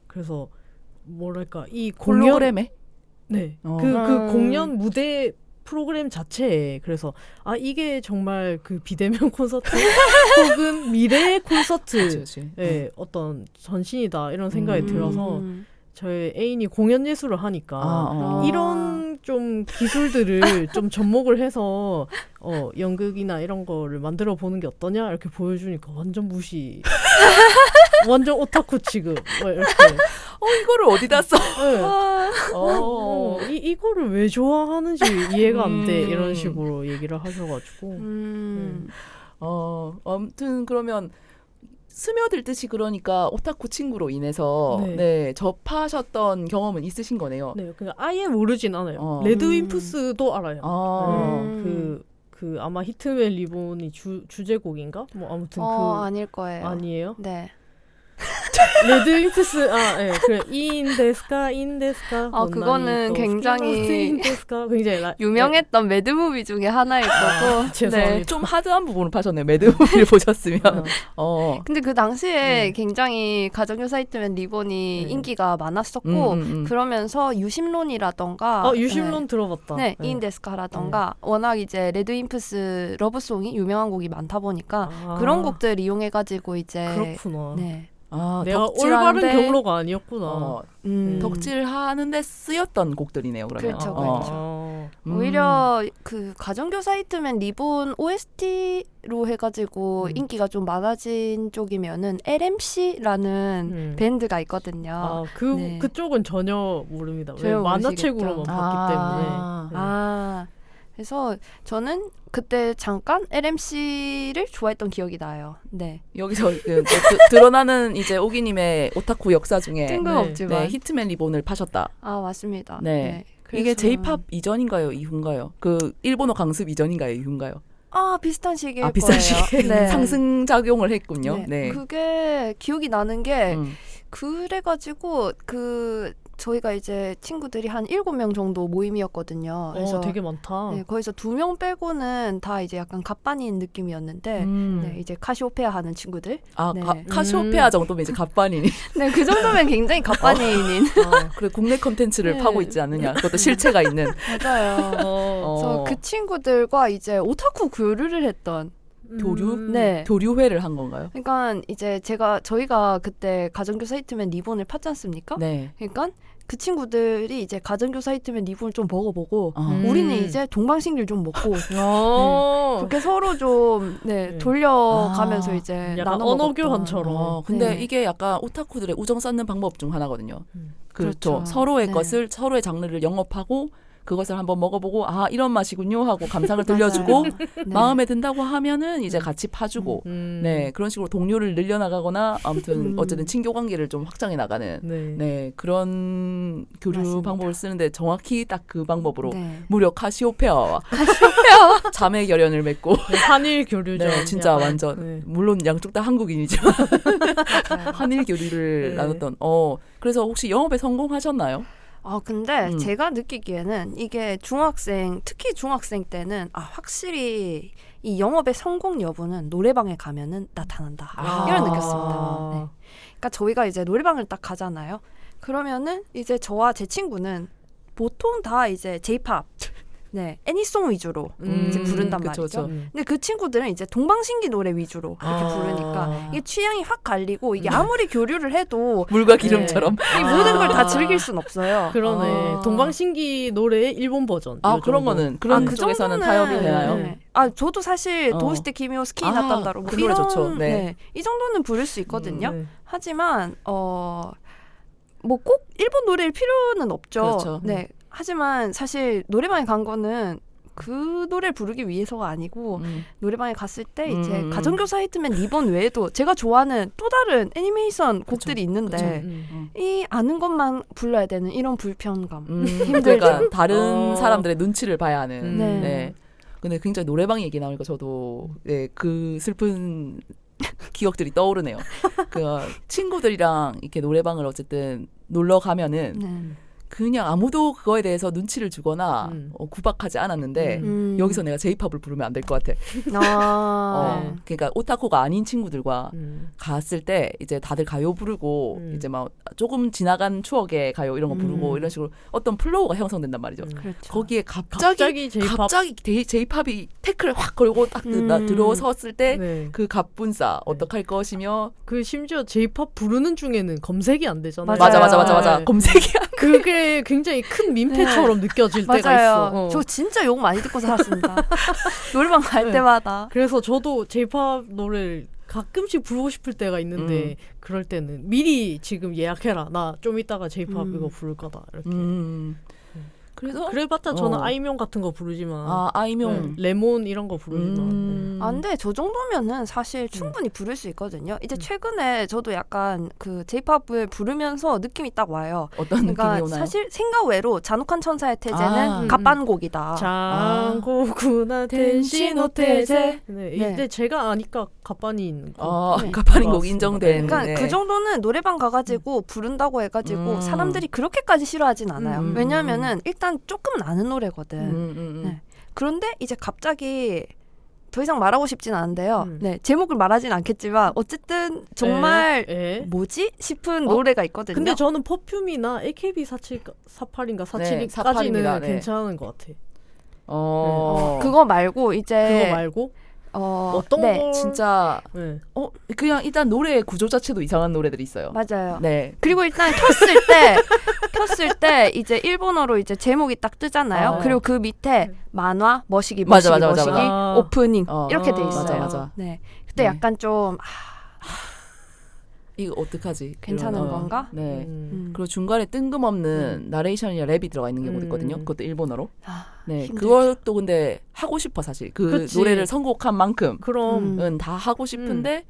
그래서 뭐랄까 이 공연 홀로그램에? 네. 어. 그 공연 무대 프로그램 자체에 그래서 이게 정말 그 비대면 콘서트 혹은 미래의 콘서트의 그치. 어떤 전신이다 이런 생각이 들어서 저희 애인이 공연 예술을 하니까 이런 좀 기술들을 좀 접목을 해서 연극이나 이런 거를 만들어 보는 게 어떠냐 이렇게 보여주니까 완전 무시 완전 오타쿠 취급 이렇게 이거를 어디다 써? 네. 이거를 왜 좋아하는지 이해가 안 돼 이런 식으로 얘기를 하셔가지고 아무튼 그러면 스며들듯이 그러니까 오타쿠 친구로 인해서 네. 접하셨던 경험은 있으신 거네요. 네, 그냥 아예 모르진 않아요. 레드윈프스도 알아요. 그 아마 히트맨 리본이 주제곡인가? 뭐 아무튼 아닐 거예요. 아니에요? 네. 레드윈프스 그래 인데스카 그거는 굉장히 굉장히 유명했던 매드무비 중에 하나일 거고. 죄송합니다. 좀 하드한 부분을 파셨네요. 매드무비를 보셨으면. 근데 그 당시에 굉장히 가정교 사이트맨 리본이 인기가 많았었고 그러면서 유심론이라던가 유심론 들어봤다. 네, 인데스카라던가 워낙 이제 레드윈프스 러브송이 유명한 곡이 많다 보니까 그런 곡들 이용해가지고 이제 그렇구나. 네. 내가 올바른 경로가 아니었구나. 덕질하는데 쓰였던 곡들이네요. 그러면. 그렇죠, 그렇죠. 오히려 그 가정교 사이트맨 리본 OST로 해가지고 인기가 좀 많아진 쪽이면은 LMC라는 밴드가 있거든요. 그쪽은 전혀 모릅니다. 전혀 만화책으로만 봤기 때문에. 그래서 저는 그때 잠깐 LMC를 좋아했던 기억이 나요. 네. 여기서 드러나는 이제 오기님의 오타쿠 역사 중에 뜬금없지만 히트맨 리본을 파셨다. 맞습니다. 네. 이게 J-팝 이전인가요, 이후인가요? 그 일본어 강습 이전인가요, 이후인가요? 비슷한 시기일 비슷한 거예요. 시기에 네. 상승 작용을 했군요. 네. 그게 기억이 나는 게 그래가지고 저희가 이제 친구들이 한 7명 정도 모임이었거든요. 그래서 되게 많다. 네, 거기서 2명 빼고는 다 이제 약간 갑반인 느낌이었는데 네, 이제 카시오페아 하는 친구들. 네. 카시오페아 정도면 이제 갑반이니. 네, 그 정도면 굉장히 갑반인인. 그래 국내 컨텐츠를 파고 있지 않느냐. 그것도 실체가 있는. 맞아요. 그래서 그 친구들과 이제 오타쿠 교류를 했던. 교류? 네. 교류회를 한 건가요? 그러니까 이제 저희가 그때 가정교사 히트맨 리본을 팠지 않습니까? 네. 그러니까 그 친구들이 이제 가정교사 히트맨 리본을 좀 먹어보고 우리는 이제 동방신기를 좀 먹고 그렇게 서로 좀 돌려가면서 이제 약간 나눠 언어 교환처럼. 근데 네. 이게 약간 오타쿠들의 우정 쌓는 방법 중 하나거든요. 그렇죠. 그렇죠. 서로의 네. 것을 서로의 장르를 영업하고 그것을 한번 먹어보고 이런 맛이군요 하고 감상을 들려주고 네. 마음에 든다고 하면은 이제 같이 파주고 네 그런 식으로 동료를 늘려나가거나 아무튼 어쨌든 친교 관계를 좀 확장해 나가는 네 그런 교류 맞습니다. 방법을 쓰는데 정확히 딱 그 방법으로 네. 무려 카시오페아와 자매 결연을 맺고 한일 교류죠. 네 진짜 약간. 완전 물론 양쪽 다 한국인이지만 한일 교류를 나눴던 그래서 혹시 영업에 성공하셨나요? 근데 제가 느끼기에는 이게 특히 중학생 때는 확실히 이 영업의 성공 여부는 노래방에 가면은 나타난다. 이런 느꼈습니다. 네. 그러니까 저희가 이제 노래방을 딱 가잖아요. 그러면은 이제 저와 제 친구는 보통 다 이제 J-pop, 네, 애니송 위주로 이제 부른단 그쵸, 말이죠. 그쵸. 근데 그 친구들은 이제 동방신기 노래 위주로 이렇게 부르니까 이게 취향이 확 갈리고 이게 아무리 교류를 해도 물과 기름처럼. 이 모든 걸 다 즐길 순 없어요. 그러네. 아. 동방신기 노래의 일본 버전. 아 요 그런 정도. 거는 그런 그 쪽에서는 정도는, 타협이 되나요? 네. 아 저도 사실 도시대 기미오 스키 나탄다로 뭐 그 노래 이런 좋죠. 네. 이 정도는 부를 수 있거든요. 네. 하지만 뭐 꼭 일본 노래일 필요는 없죠. 그렇죠. 네. 하지만 사실 노래방에 간 거는 그 노래를 부르기 위해서가 아니고 노래방에 갔을 때 이제 가정교사 히트맨 리본 외에도 제가 좋아하는 또 다른 애니메이션 곡들이 있는데 이 아는 것만 불러야 되는 이런 불편감. 힘들죠. 그러니까 다른 사람들의 눈치를 봐야 하는. 네. 네. 근데 굉장히 노래방 얘기 나오니까 저도 네, 그 슬픈 기억들이 떠오르네요. 그 친구들이랑 이렇게 노래방을 어쨌든 놀러 가면은 네. 그냥 아무도 그거에 대해서 눈치를 주거나 구박하지 않았는데 여기서 내가 J-팝을 부르면 안 될 것 같아. 아. 그러니까 오타쿠가 아닌 친구들과 갔을 때 이제 다들 가요 부르고 이제 막 조금 지나간 추억의 가요 이런 거 부르고 이런 식으로 어떤 플로우가 형성된단 말이죠. 그렇죠. 거기에 갑자기 J-팝이 태클을 확 걸고 딱 들어섰을 때 그 네. 갑분싸 어떡할 것이며 그 심지어 J-pop 부르는 중에는 검색이 안 되잖아요. 맞아요. 네. 검색이 그게 굉장히 큰 민폐처럼 느껴질 때가 맞아요. 있어. 저 진짜 욕 많이 듣고 살았습니다. 노래방 갈 네. 때마다. 그래서 저도 J-pop 노래를 가끔씩 부르고 싶을 때가 있는데 그럴 때는 미리 지금 예약해라. 나 좀 이따가 J-pop 이거 부를 거다. 이렇게. 그래서 그래봤자 저는 아이명 같은 거 부르지만 아이명 레몬 이런 거 부르지만 아, 근데 저 정도면은 사실 충분히 부를 수 있거든요. 이제 최근에 저도 약간 그 J-pop을 부르면서 느낌이 딱 와요. 어떤 그러니까 느낌이 오나요? 사실 생각 외로 잔혹한 천사의 태제는 갑반곡이다. 장고구나 텐시노 태제. 네, 네. 이때 제가 아니까 갑반이 있는 거. 네. 갑판인 곡 맞습니다. 인정된. 그러니까 네. 그 정도는 노래방 가가지고 부른다고 해가지고 사람들이 그렇게까지 싫어하진 않아요. 왜냐하면은 일단 조금은 아는 노래거든. 네. 그런데 이제 갑자기 더 이상 말하고 싶진 않은데요. 네, 제목을 말하진 않겠지만 어쨌든 정말 뭐지 싶은 노래가 있거든요. 근데 저는 퍼퓸이나 AKB48인가 47까지는 48입니다. 네. 괜찮은 것 같아. 그거 말고 이제 그거 말고 어떤 네, 걸 진짜 네. 그냥 일단 노래 구조 자체도 이상한 노래들이 있어요. 맞아요. 네. 그리고 일단 켰을 때 이제 일본어로 이제 제목이 딱 뜨잖아요. 그리고 그 밑에 만화 머시기 맞아. 오프닝 이렇게 돼 있어요. 맞아. 네. 그때 네. 약간 좀 이거 어떡하지? 괜찮은 이런, 건가? 네. 그리고 중간에 뜬금없는 나레이션이나 랩이 들어가 있는 경우도 있거든요. 그것도 일본어로. 네. 힘들죠. 그것도 근데 하고 싶어 사실. 그 그치. 노래를 선곡한 만큼은 그럼 다 하고 싶은데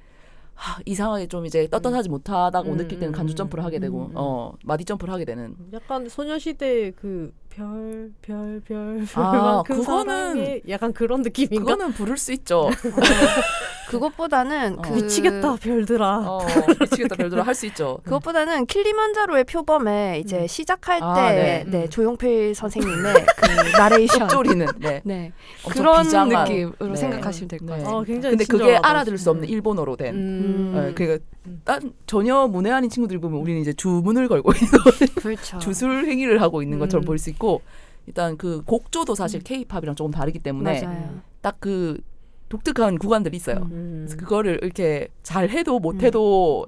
이상하게 좀 이제 떳떳하지 못하다고 느낄 때는 간주 점프를 하게 되고 마디 점프를 하게 되는. 약간 소녀시대 그 별 아, 그 사랑에 약간 그런 느낌인가? 그거는 부를 수 있죠. 그것보다는 그 미치겠다 별들아. 미치겠다 별들아 할 수 있죠. 그것보다는 킬리만자로의 표범에 이제 시작할 때 네. 조용필 선생님의 그 나레이션 쪼리는 네. 네. 엄청 그런 비장한, 느낌으로 네. 생각하시면 될 것 네. 같아요. 굉장히 근데 그게 친절하다. 알아들을 수 없는 일본어로 된. 그러니까 딴 전혀 문외 아닌 친구들 보면 우리는 이제 주문을 걸고 있는 거거든요. 그렇죠. 주술 행위를 하고 있는 것처럼 보일 수 있고 일단 그 곡조도 사실 K-팝이랑 조금 다르기 때문에 맞아요. 딱 그 독특한 구간들이 있어요. 그래서 그거를 이렇게 잘해도 못해도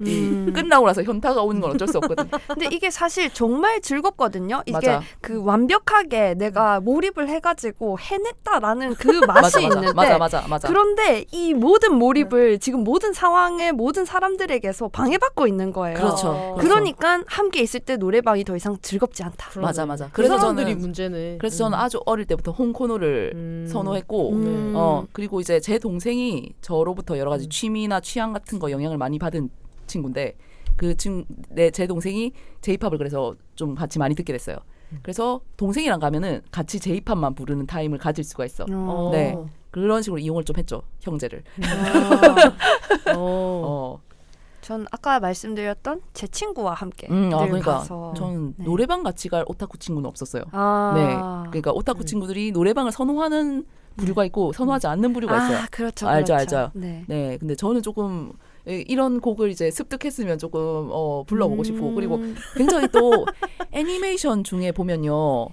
끝나고 나서 현타가 오는 건 어쩔 수 없거든요. 근데 이게 사실 정말 즐겁거든요. 이게 맞아. 그 완벽하게 내가 몰입을 해가지고 해냈다라는 그 맛이 있는데 맞아. 그런데 이 모든 몰입을 지금 모든 상황에 모든 사람들에게서 방해받고 있는 거예요. 그렇죠. 그러니까 함께 있을 때 노래방이 더 이상 즐겁지 않다. 맞아. 그 그래서 사람들이 저는 문제네. 그래서 저는 아주 어릴 때부터 홈코노를 선호했고 그리고 이제 제 동생이 저로부터 여러 가지 취미나 취향 같은 거 영향을 많이 받은 친구인데 제 동생이 J-팝을 그래서 좀 같이 많이 듣게 됐어요. 그래서 동생이랑 가면은 같이 J-팝만 부르는 타임을 가질 수가 있어. 네. 그런 식으로 이용을 좀 했죠, 형제를. 전 아까 말씀드렸던 제 친구와 함께 그러니까 가서 저는 노래방 같이 갈 오타쿠 친구는 없었어요. 아. 네. 그러니까 오타쿠 친구들이 노래방을 선호하는 부류가 있고 선호하지 않는 부류가 있어요. 아, 그렇죠. 알죠, 그렇죠. 알죠. 네. 네, 근데 저는 조금 이런 곡을 이제 습득했으면 조금 불러보고 싶고 그리고 굉장히 또 애니메이션 중에 보면요,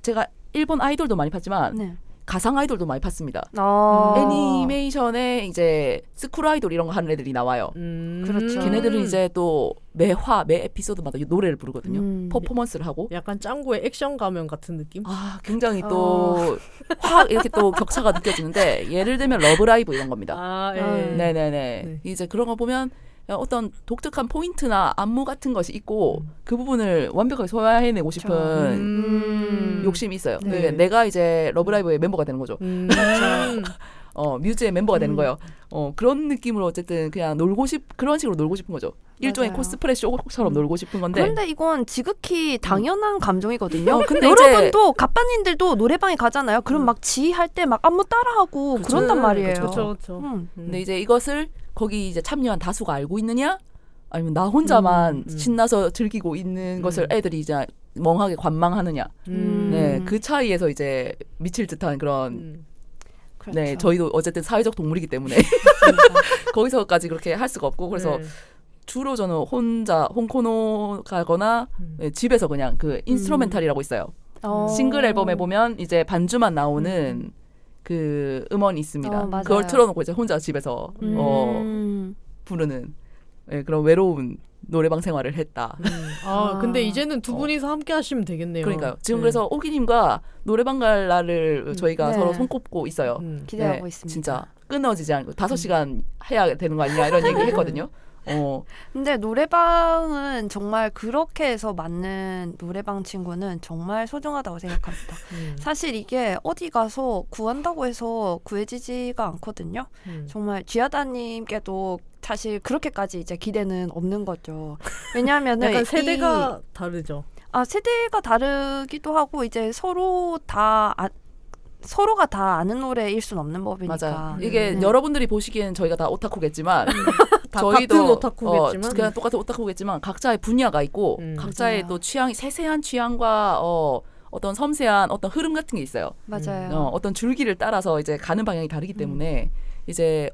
제가 일본 아이돌도 많이 봤지만 네. 가상 아이돌도 많이 봤습니다. 아. 애니메이션에 이제 스쿨 아이돌 이런 거 하는 애들이 나와요. 그렇죠. 걔네들은 이제 또 매 에피소드마다 노래를 부르거든요. 퍼포먼스를 하고. 약간 짱구의 액션 가면 같은 느낌? 아, 굉장히 또 확 이렇게 또 격차가 느껴지는데 예를 들면 러브라이브 이런 겁니다. 아, 예. 네네네. 네. 이제 그런 거 보면 어떤 독특한 포인트나 안무 같은 것이 있고 그 부분을 완벽하게 소화해내고 싶은 욕심이 있어요. 네. 그러니까 내가 이제 러브라이브의 멤버가 되는 거죠. 뮤즈의 멤버가 되는 거예요. 그런 느낌으로 어쨌든 그냥 그런 식으로 놀고 싶은 거죠. 일종의 맞아요. 코스프레 쇼처럼 놀고 싶은 건데. 그런데 이건 지극히 당연한 감정이거든요. 근데 여러분도 갑반님들도 노래방에 가잖아요. 그럼 막 지할 때 막 안무 따라하고 그쵸. 그런단 말이에요. 그렇죠, 그렇죠. 근데 이제 이것을 거기 이제 참여한 다수가 알고 있느냐? 아니면 나 혼자만 신나서 즐기고 있는 것을 애들이 이제 멍하게 관망하느냐? 네, 그 차이에서 이제 미칠 듯한 그런. 그렇죠. 네, 저희도 어쨌든 사회적 동물이기 때문에 거기서까지 그렇게 할 수가 없고 그래서 주로 저는 혼자 홈코노 가거나 네, 집에서 그냥 그 인스트루멘탈이라고 있어요. 싱글 앨범에 보면 이제 반주만 나오는 그 음원이 있습니다. 맞아요. 그걸 틀어놓고 이제 혼자 집에서 부르는 그런 외로운 노래방 생활을 했다. 근데 이제는 두 분이서 함께 하시면 되겠네요. 그러니까요. 지금 그래서 오기님과 노래방 갈 날을 저희가 네. 서로 손꼽고 있어요. 기대하고 네, 있습니다. 진짜 끊어지지 않고 5시간 해야 되는 거 아니냐 이런 얘기 했거든요. 근데 노래방은 정말 그렇게 해서 맞는 노래방 친구는 정말 소중하다고 생각합니다. 사실 이게 어디 가서 구한다고 해서 구해지지가 않거든요. 정말 쥐하다님께도 사실 그렇게까지 이제 기대는 없는 거죠. 왜냐하면은 약간 세대가 다르죠. 세대가 다르기도 하고 이제 서로가 다 아는 노래일 순 없는 법이니까. 맞아요. 이게 여러분들이 보시기에는 저희가 다 오타쿠겠지만 다 저희도 같은 오타쿠겠지만 그냥 똑같은 오타쿠겠지만 각자의 분야가 있고 각자의 맞아요. 또 취향이 세세한 취향과 어떤 섬세한 어떤 흐름 같은 게 있어요. 맞아요. 어떤 줄기를 따라서 이제 가는 방향이 다르기 때문에 이제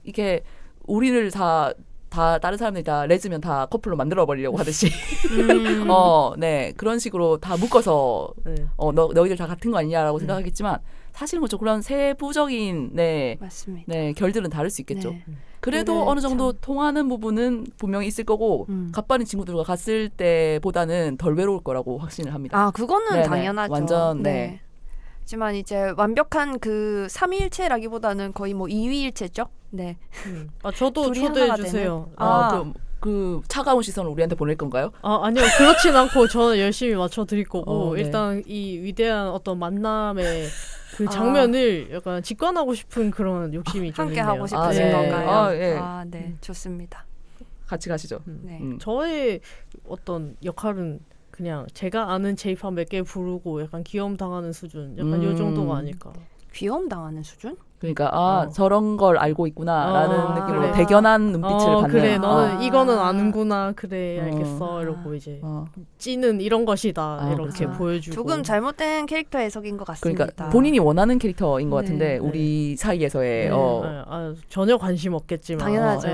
이게 우리를 다 다른 사람들이 다 레즈면 다 커플로 만들어 버리려고 하듯이 네 그런 식으로 다 묶어서 너희들 다 같은 거 아니냐라고 생각하겠지만 사실은 좀 그런 세부적인 맞습니다. 네 결들은 다를 수 있겠죠. 네. 그래도 그래, 어느 정도 통하는 부분은 분명히 있을 거고 갑반인 친구들과 갔을 때보다는 덜 외로울 거라고 확신을 합니다. 그거는 네네. 당연하죠. 완전, 네. 하지만 이제 완벽한 그 삼위일체라기보다는 거의 뭐 이위일체죠. 네. 저도 둘이 초대해 하나가 주세요. 그 차가운 시선을 우리한테 보낼 건가요? 아니요, 그렇진 않고 저는 열심히 맞춰 드릴 거고 네. 일단 이 위대한 어떤 만남의 그 장면을 약간 직관하고 싶은 그런 욕심이 좀 함께 있네요. 하고 싶으신 네. 건가요? 예. 네, 좋습니다. 같이 가시죠. 네. 저의 어떤 역할은 그냥 제가 아는 J-pop 몇 개 부르고 약간 귀여움 당하는 수준, 약간 요 정도가 아닐까. 귀여움 당하는 수준? 그러니까 저런 걸 알고 있구나라는 느낌으로 그래. 대견한 눈빛을 받는. 그래, 너는 이거는 아는구나. 그래, 알겠어. 이러고 이제 찌는 이런 것이다. 이렇게 그렇죠. 보여주고. 조금 잘못된 캐릭터 해석인 것 같습니다. 그러니까 본인이 원하는 캐릭터인 것 네. 같은데 우리 사이에서의 전혀 관심 없겠지만. 당연하죠.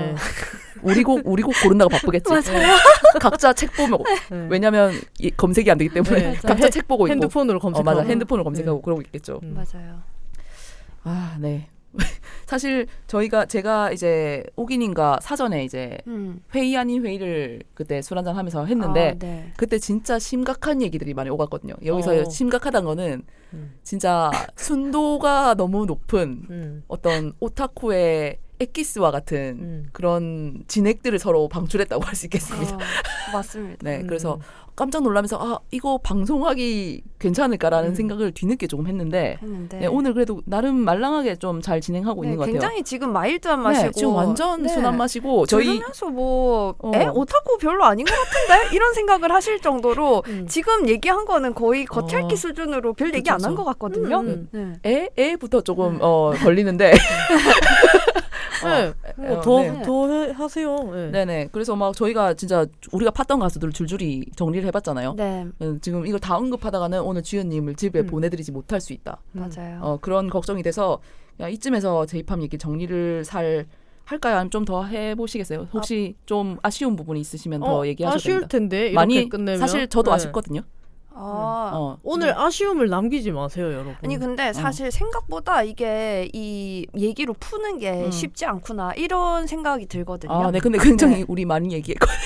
우리 곡 고른다고 바쁘겠지. 맞아요. 각자 책 보고 왜냐면 검색이 안 되기 때문에 각자 책 보고 있고. 핸드폰으로 검색하고. 맞아, 핸드폰으로 검색하고 그러고 있겠죠. 맞아요. 네. 사실 제가 이제 오기님과 사전에 이제 회의 아닌 회의를 그때 술 한잔 하면서 했는데 네. 그때 진짜 심각한 얘기들이 많이 오갔거든요. 여기서 심각하다는 거는 진짜 순도가 너무 높은 어떤 오타쿠의 엑기스와 같은 그런 진액들을 서로 방출했다고 할 수 있겠습니다. 맞습니다. 네, 그래서 깜짝 놀라면서 이거 방송하기 괜찮을까라는 생각을 뒤늦게 조금 했는데 네, 오늘 그래도 나름 말랑하게 좀 잘 진행하고 있는 것 같아요. 굉장히 지금 마일드한 맛이고 네, 지금 완전 순한 맛이고 들으면서 오타쿠 별로 아닌 것 같은데? 이런 생각을 하실 정도로 지금 얘기한 거는 거의 겉핥기 수준으로 별 얘기 안 한 것 같거든요. 애부터 조금 걸리는데 네. 네. 더 하세요. 네. 네네. 그래서 막 저희가 진짜 우리가 팠던 가수들을 줄줄이 정리를 해봤잖아요. 네, 지금 이걸 다 언급하다가는 오늘 주연님을 집에 보내드리지 못할 수 있다. 맞아요. 그런 걱정이 돼서 야, 이쯤에서 J-팝 얘기 정리를 할까요? 아니면 좀 더 해보시겠어요? 혹시 좀 아쉬운 부분이 있으시면 더 얘기하셔도 아쉬울 됩니다. 텐데 이렇게 많이 끝내면 사실 저도 네. 아쉽거든요. 오늘 아쉬움을 남기지 마세요, 여러분. 아니 근데 사실 생각보다 이게 이 얘기로 푸는 게 쉽지 않구나 이런 생각이 들거든요. 네. 근데 굉장히 네. 우리 많이 얘기했거든요.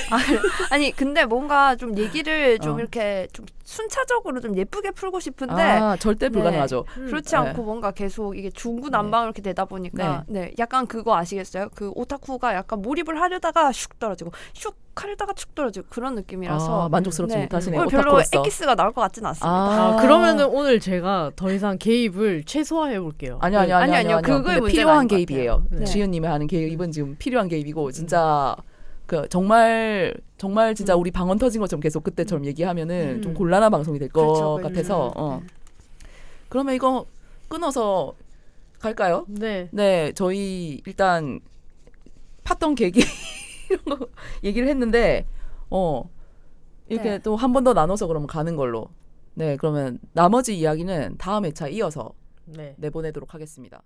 아니 근데 뭔가 좀 얘기를 좀 어. 이렇게 좀 순차적으로 좀 예쁘게 풀고 싶은데 절대 불가능하죠. 그렇지 네. 않고 뭔가 계속 이게 중구난방으로 이렇게 되다 보니까 약간 그거 아시겠어요? 그 오타쿠가 약간 몰입을 하려다가 슉 떨어지고 슉 하려다가 축 떨어지고 그런 느낌이라서 만족스럽지 못하시네요. 오늘 별로 오타쿠로서. 엑기스가 나올 것 같지는 않습니다. 그러면은 오늘 제가 더 이상 개입을 최소화해 볼게요. 아니요. 그거의 문제가 필요한 아닌 것 개입이에요. 같아요. 네. 지연님이 하는 개입은 지금 필요한 개입이고 진짜 그 정말 진짜 우리 방언 터진 것처럼 계속 그때처럼 얘기하면은 좀 곤란한 방송이 될 것 그렇죠, 같아서 그렇죠. 그러면 이거 끊어서 갈까요? 네. 네, 저희 일단 팠던 계기 이런 거 얘기를 했는데 이렇게 네. 또 한 번 더 나눠서 그러면 가는 걸로. 네, 그러면 나머지 이야기는 다음 회차 이어서 네. 내보내도록 하겠습니다.